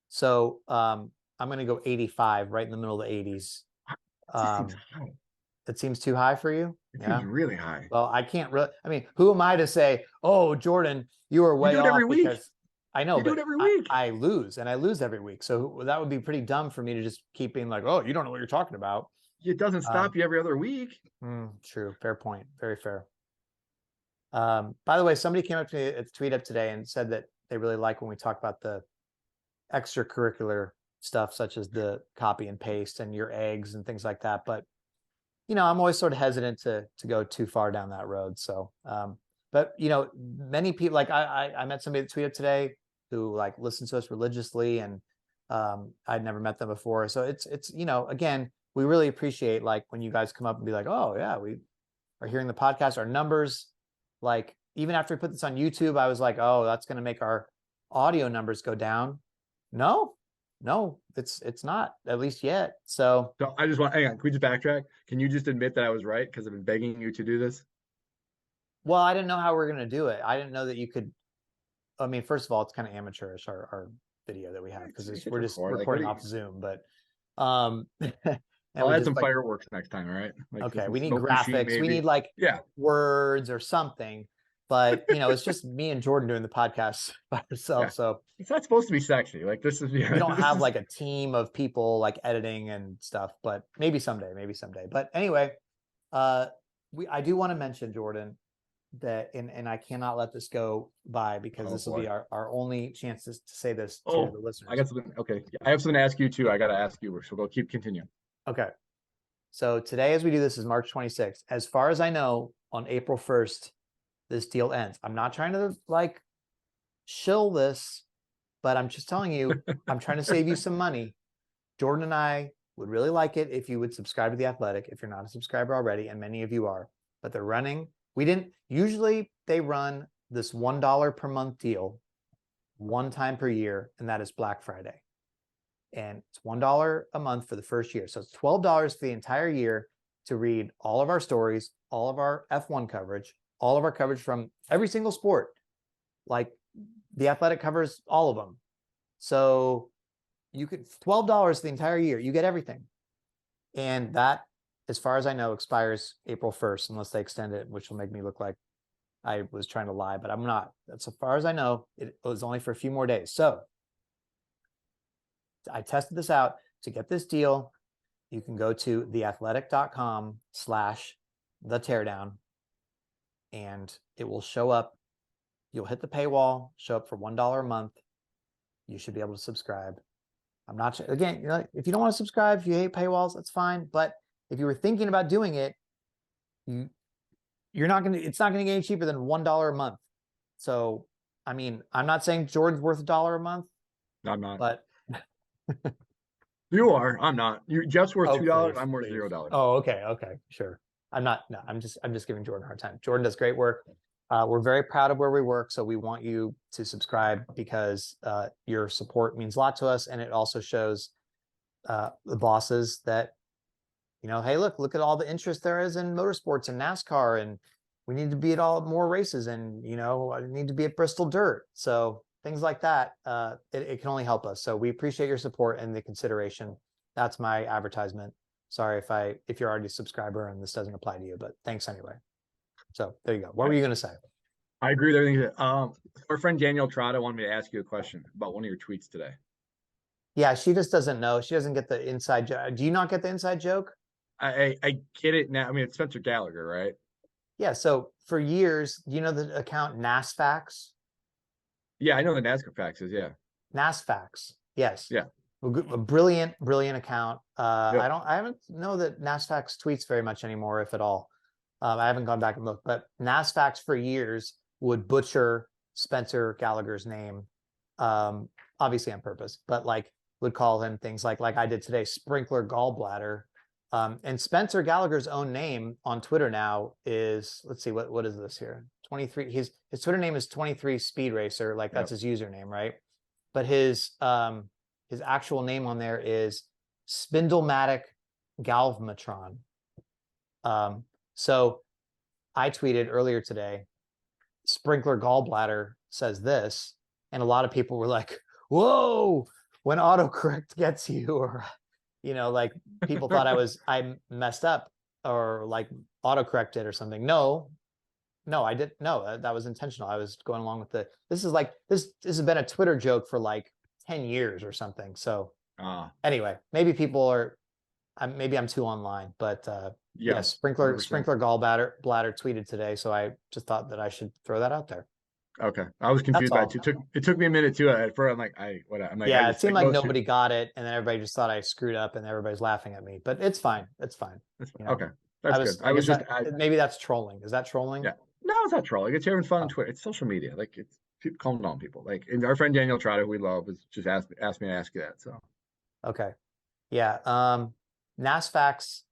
So I'm going to go 85, right in the middle of the 80s. That seems too high for you? It seems really high. Well, I can't really. I mean, who am I to say, "Oh, Jordan, you were way off"? Every week. Because I know, you do it every week. I lose, and I lose every week. So that would be pretty dumb for me to just keep being like, "Oh, you don't know what you're talking about." It doesn't stop you every other week. True. Fair point. Very fair. By the way, somebody came up to me at the tweet up today and said that they really like when we talk about the extracurricular stuff, such as the copy and paste and your eggs and things like that. But, you know, I'm always sort of hesitant to go too far down that road. So, but, you know, many people, like I met somebody that tweeted today who like listens to us religiously, and I'd never met them before. So it's, you know, again, we really appreciate like when you guys come up and be like, oh yeah, we are hearing the podcast. Our numbers, like even after we put this on YouTube, I was like, oh, that's going to make our audio numbers go down. No, it's not, at least yet. So So I just want, hang on, can we just backtrack? Can you just admit that I was right? Because I've been begging you to do this. well, I didn't know how we're going to do it. I didn't know that you could. I mean, first of all, it's kind of amateurish, our video that we have, because we're just recording off Zoom. But and I'll we add just some like, fireworks next time, all right? Like okay, some we need smoke machine, graphics, we maybe. need like Yeah. words or something. But you know, it's just me and Jordan doing the podcast by ourselves. Yeah. So It's not supposed to be sexy. Like this is, we don't this have is, like a team of people like editing and stuff, but maybe someday. But anyway, I do want to mention, Jordan, that and I cannot let this go by, because Oh this will be boy. our only chance to say this to Oh, the listeners. I got something. Okay. I have something to ask you too. I got to ask you. So go continue. Okay. So today, as we do this, is March 26th. As far as I know, on April 1st, this deal ends. I'm not trying to like shill this, but I'm just telling you, I'm trying to save you some money. Jordan and I would really like it if you would subscribe to The Athletic, if you're not a subscriber already, and many of you are. But they're running, usually they run this $1 per month deal one time per year, and that is Black Friday. And it's $1 a month for the first year. So it's $12 for the entire year to read all of our stories, all of our F1 coverage, all of our coverage from every single sport. Like The Athletic covers all of them. So you could $12 the entire year. You get everything. And that, as far as I know, expires April 1st, unless they extend it, which will make me look like I was trying to lie, but I'm not. That's as far as I know. It was only for a few more days. So I tested this out. To get this deal, you can go to theathletic.com/theteardown, and it will show up. You'll hit the paywall, show up for $1 a month. You should be able to subscribe. I'm not sure. Again, you know, if you don't want to subscribe, if you hate paywalls, that's fine. But if you were thinking about doing it, you're not going to, it's not going to get any cheaper than $1 a month. So, I mean, I'm not saying Jordan's worth $1 a month. I'm not. But you are. I'm not. You Jeff's worth $2. Please, I'm worth please. $0. Oh, okay, sure. I'm not. No, I'm just giving Jordan a hard time. Jordan does great work. We're very proud of where we work, so we want you to subscribe, because your support means a lot to us, and it also shows the bosses that, you know, hey, look at all the interest there is in motorsports and NASCAR, and we need to be at all more races, and you know, I need to be at Bristol Dirt. So things like that, it can only help us. So we appreciate your support and the consideration. That's my advertisement. Sorry if you're already a subscriber and this doesn't apply to you, but thanks anyway. So there you go. What were you going to say? I agree with everything. Our friend Danielle Trotta wanted me to ask you a question about one of your tweets today. Yeah, she just doesn't know. She doesn't get the inside joke. Do you not get the inside joke? I get it now. I mean, it's Spencer Gallagher, right? Yeah. So for years, do you know the account NASFAX? Yeah, I know the NASCAR faxes. Yeah. NASFAX. Yes. Yeah. A brilliant account. Yep. I haven't know that NASFAX tweets very much anymore, if at all. I haven't gone back and looked, but NASFAX for years would butcher Spencer Gallagher's name, obviously on purpose, but like would call him things like I did today, sprinkler gallbladder. And Spencer Gallagher's own name on Twitter now is, let's see, what is this here? 23. His Twitter name is 23 Speed Racer. Like that's his username, right? But his actual name on there is Spindlematic Galvmatron. So I tweeted earlier today, sprinkler gallbladder says this, and a lot of people were like, whoa, when autocorrect gets you, or you know, like people thought I messed up or like autocorrected or something. No, I didn't. No, that was intentional. I was going along with this has been a Twitter joke for like 10 years or something. So anyway, maybe people are maybe I'm too online, but Yeah, yeah, sprinkler 100%. gallbladder bladder tweeted today, so I just thought that I should throw that out there. Okay, I was That's confused by it all. too. It took me a minute too. At first, I'm like, I Yeah, it just seemed like like most people. nobody got it, and then everybody just thought I screwed up, and everybody's laughing at me. But it's fine. It's fine. You know, Okay, that's good. I I was guess just, that maybe that's trolling. Is that trolling? yeah. No, it's not trolling. It's having fun on Oh, Twitter. It's social media. Like it's people calm down people. Like and our friend Daniel Trotter, who we love, was just asked me to ask you that. So okay. Yeah. NASFAX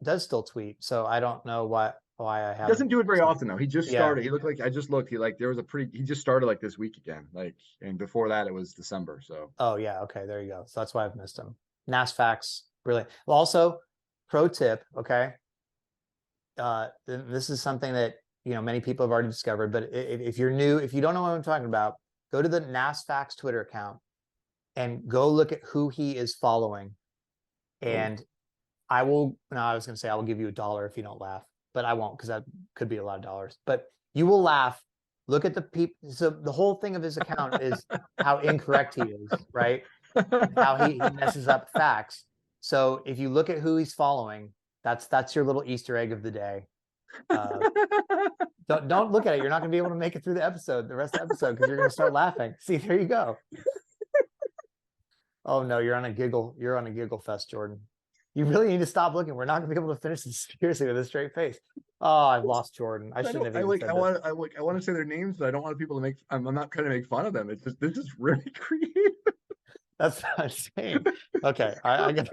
does still tweet, so I don't know why I he doesn't haven't do it very seen. often though. He just Yeah. started. He looked like I just looked. He like there was a pretty. He just started like this week again. Like and before that it was December. So Oh yeah. Okay. There you go. So that's why I've missed him. NASFAX, really. Well, also, pro tip. Okay. This is something that many people have already discovered. But if you're new, if you don't know what I'm talking about, go to the NASFAX Twitter account and go look at who he is following. oh. And I will. No, I was going to say I will give you $1 if you don't laugh, but I won't because that could be a lot of dollars. But you will laugh. Look at the people. So the whole thing of his account is how incorrect he is, right? And how he messes up facts. So if you look at who he's following, that's your little Easter egg of the day. Don't look at it. You're not going to be able to make it through the rest of the episode, because you're going to start laughing. See, there you go. Oh no, you're on a giggle. You're on a giggle fest, Jordan. You really need to stop looking. We're not going to be able to finish this seriously with a straight face. Oh, I've lost Jordan. I shouldn't have even said this. I want to say their names, but I don't want people to make. I'm not trying to make fun of them. It's just this is really creative. That's not insane. Okay, I got.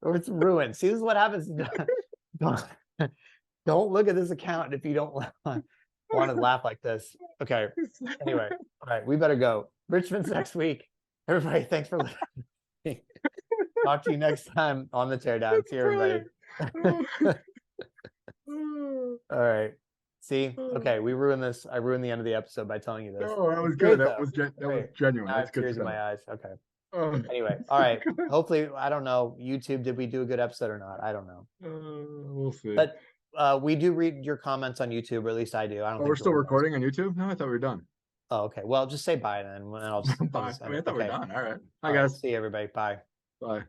Or it's ruined. See, this is what happens. Don't, don't look at this account if you don't want to laugh like this. Okay. Anyway, all right, we better go. Richmond's next week. Everybody, thanks for listening. Talk to you next time on the Teardown. See everybody. All right. See, okay, we ruined this. I ruined the end of the episode by telling you this. No, that was Great, good. That though. was genuine. Now I That's have good tears in stuff. my eyes. Okay. Oh, Anyway, all right. Hopefully, I don't know. YouTube, did we do a good episode or not? I don't know. we'll see. But we do read your comments on YouTube, or at least I do. I don't think we're still Jordan does. recording on YouTube? No, I thought we were done. Oh, okay. Well, just say bye then, and I'll just. Bye. I thought we were done. All right. Bye, All right, guys. see you, everybody. Bye. Bye.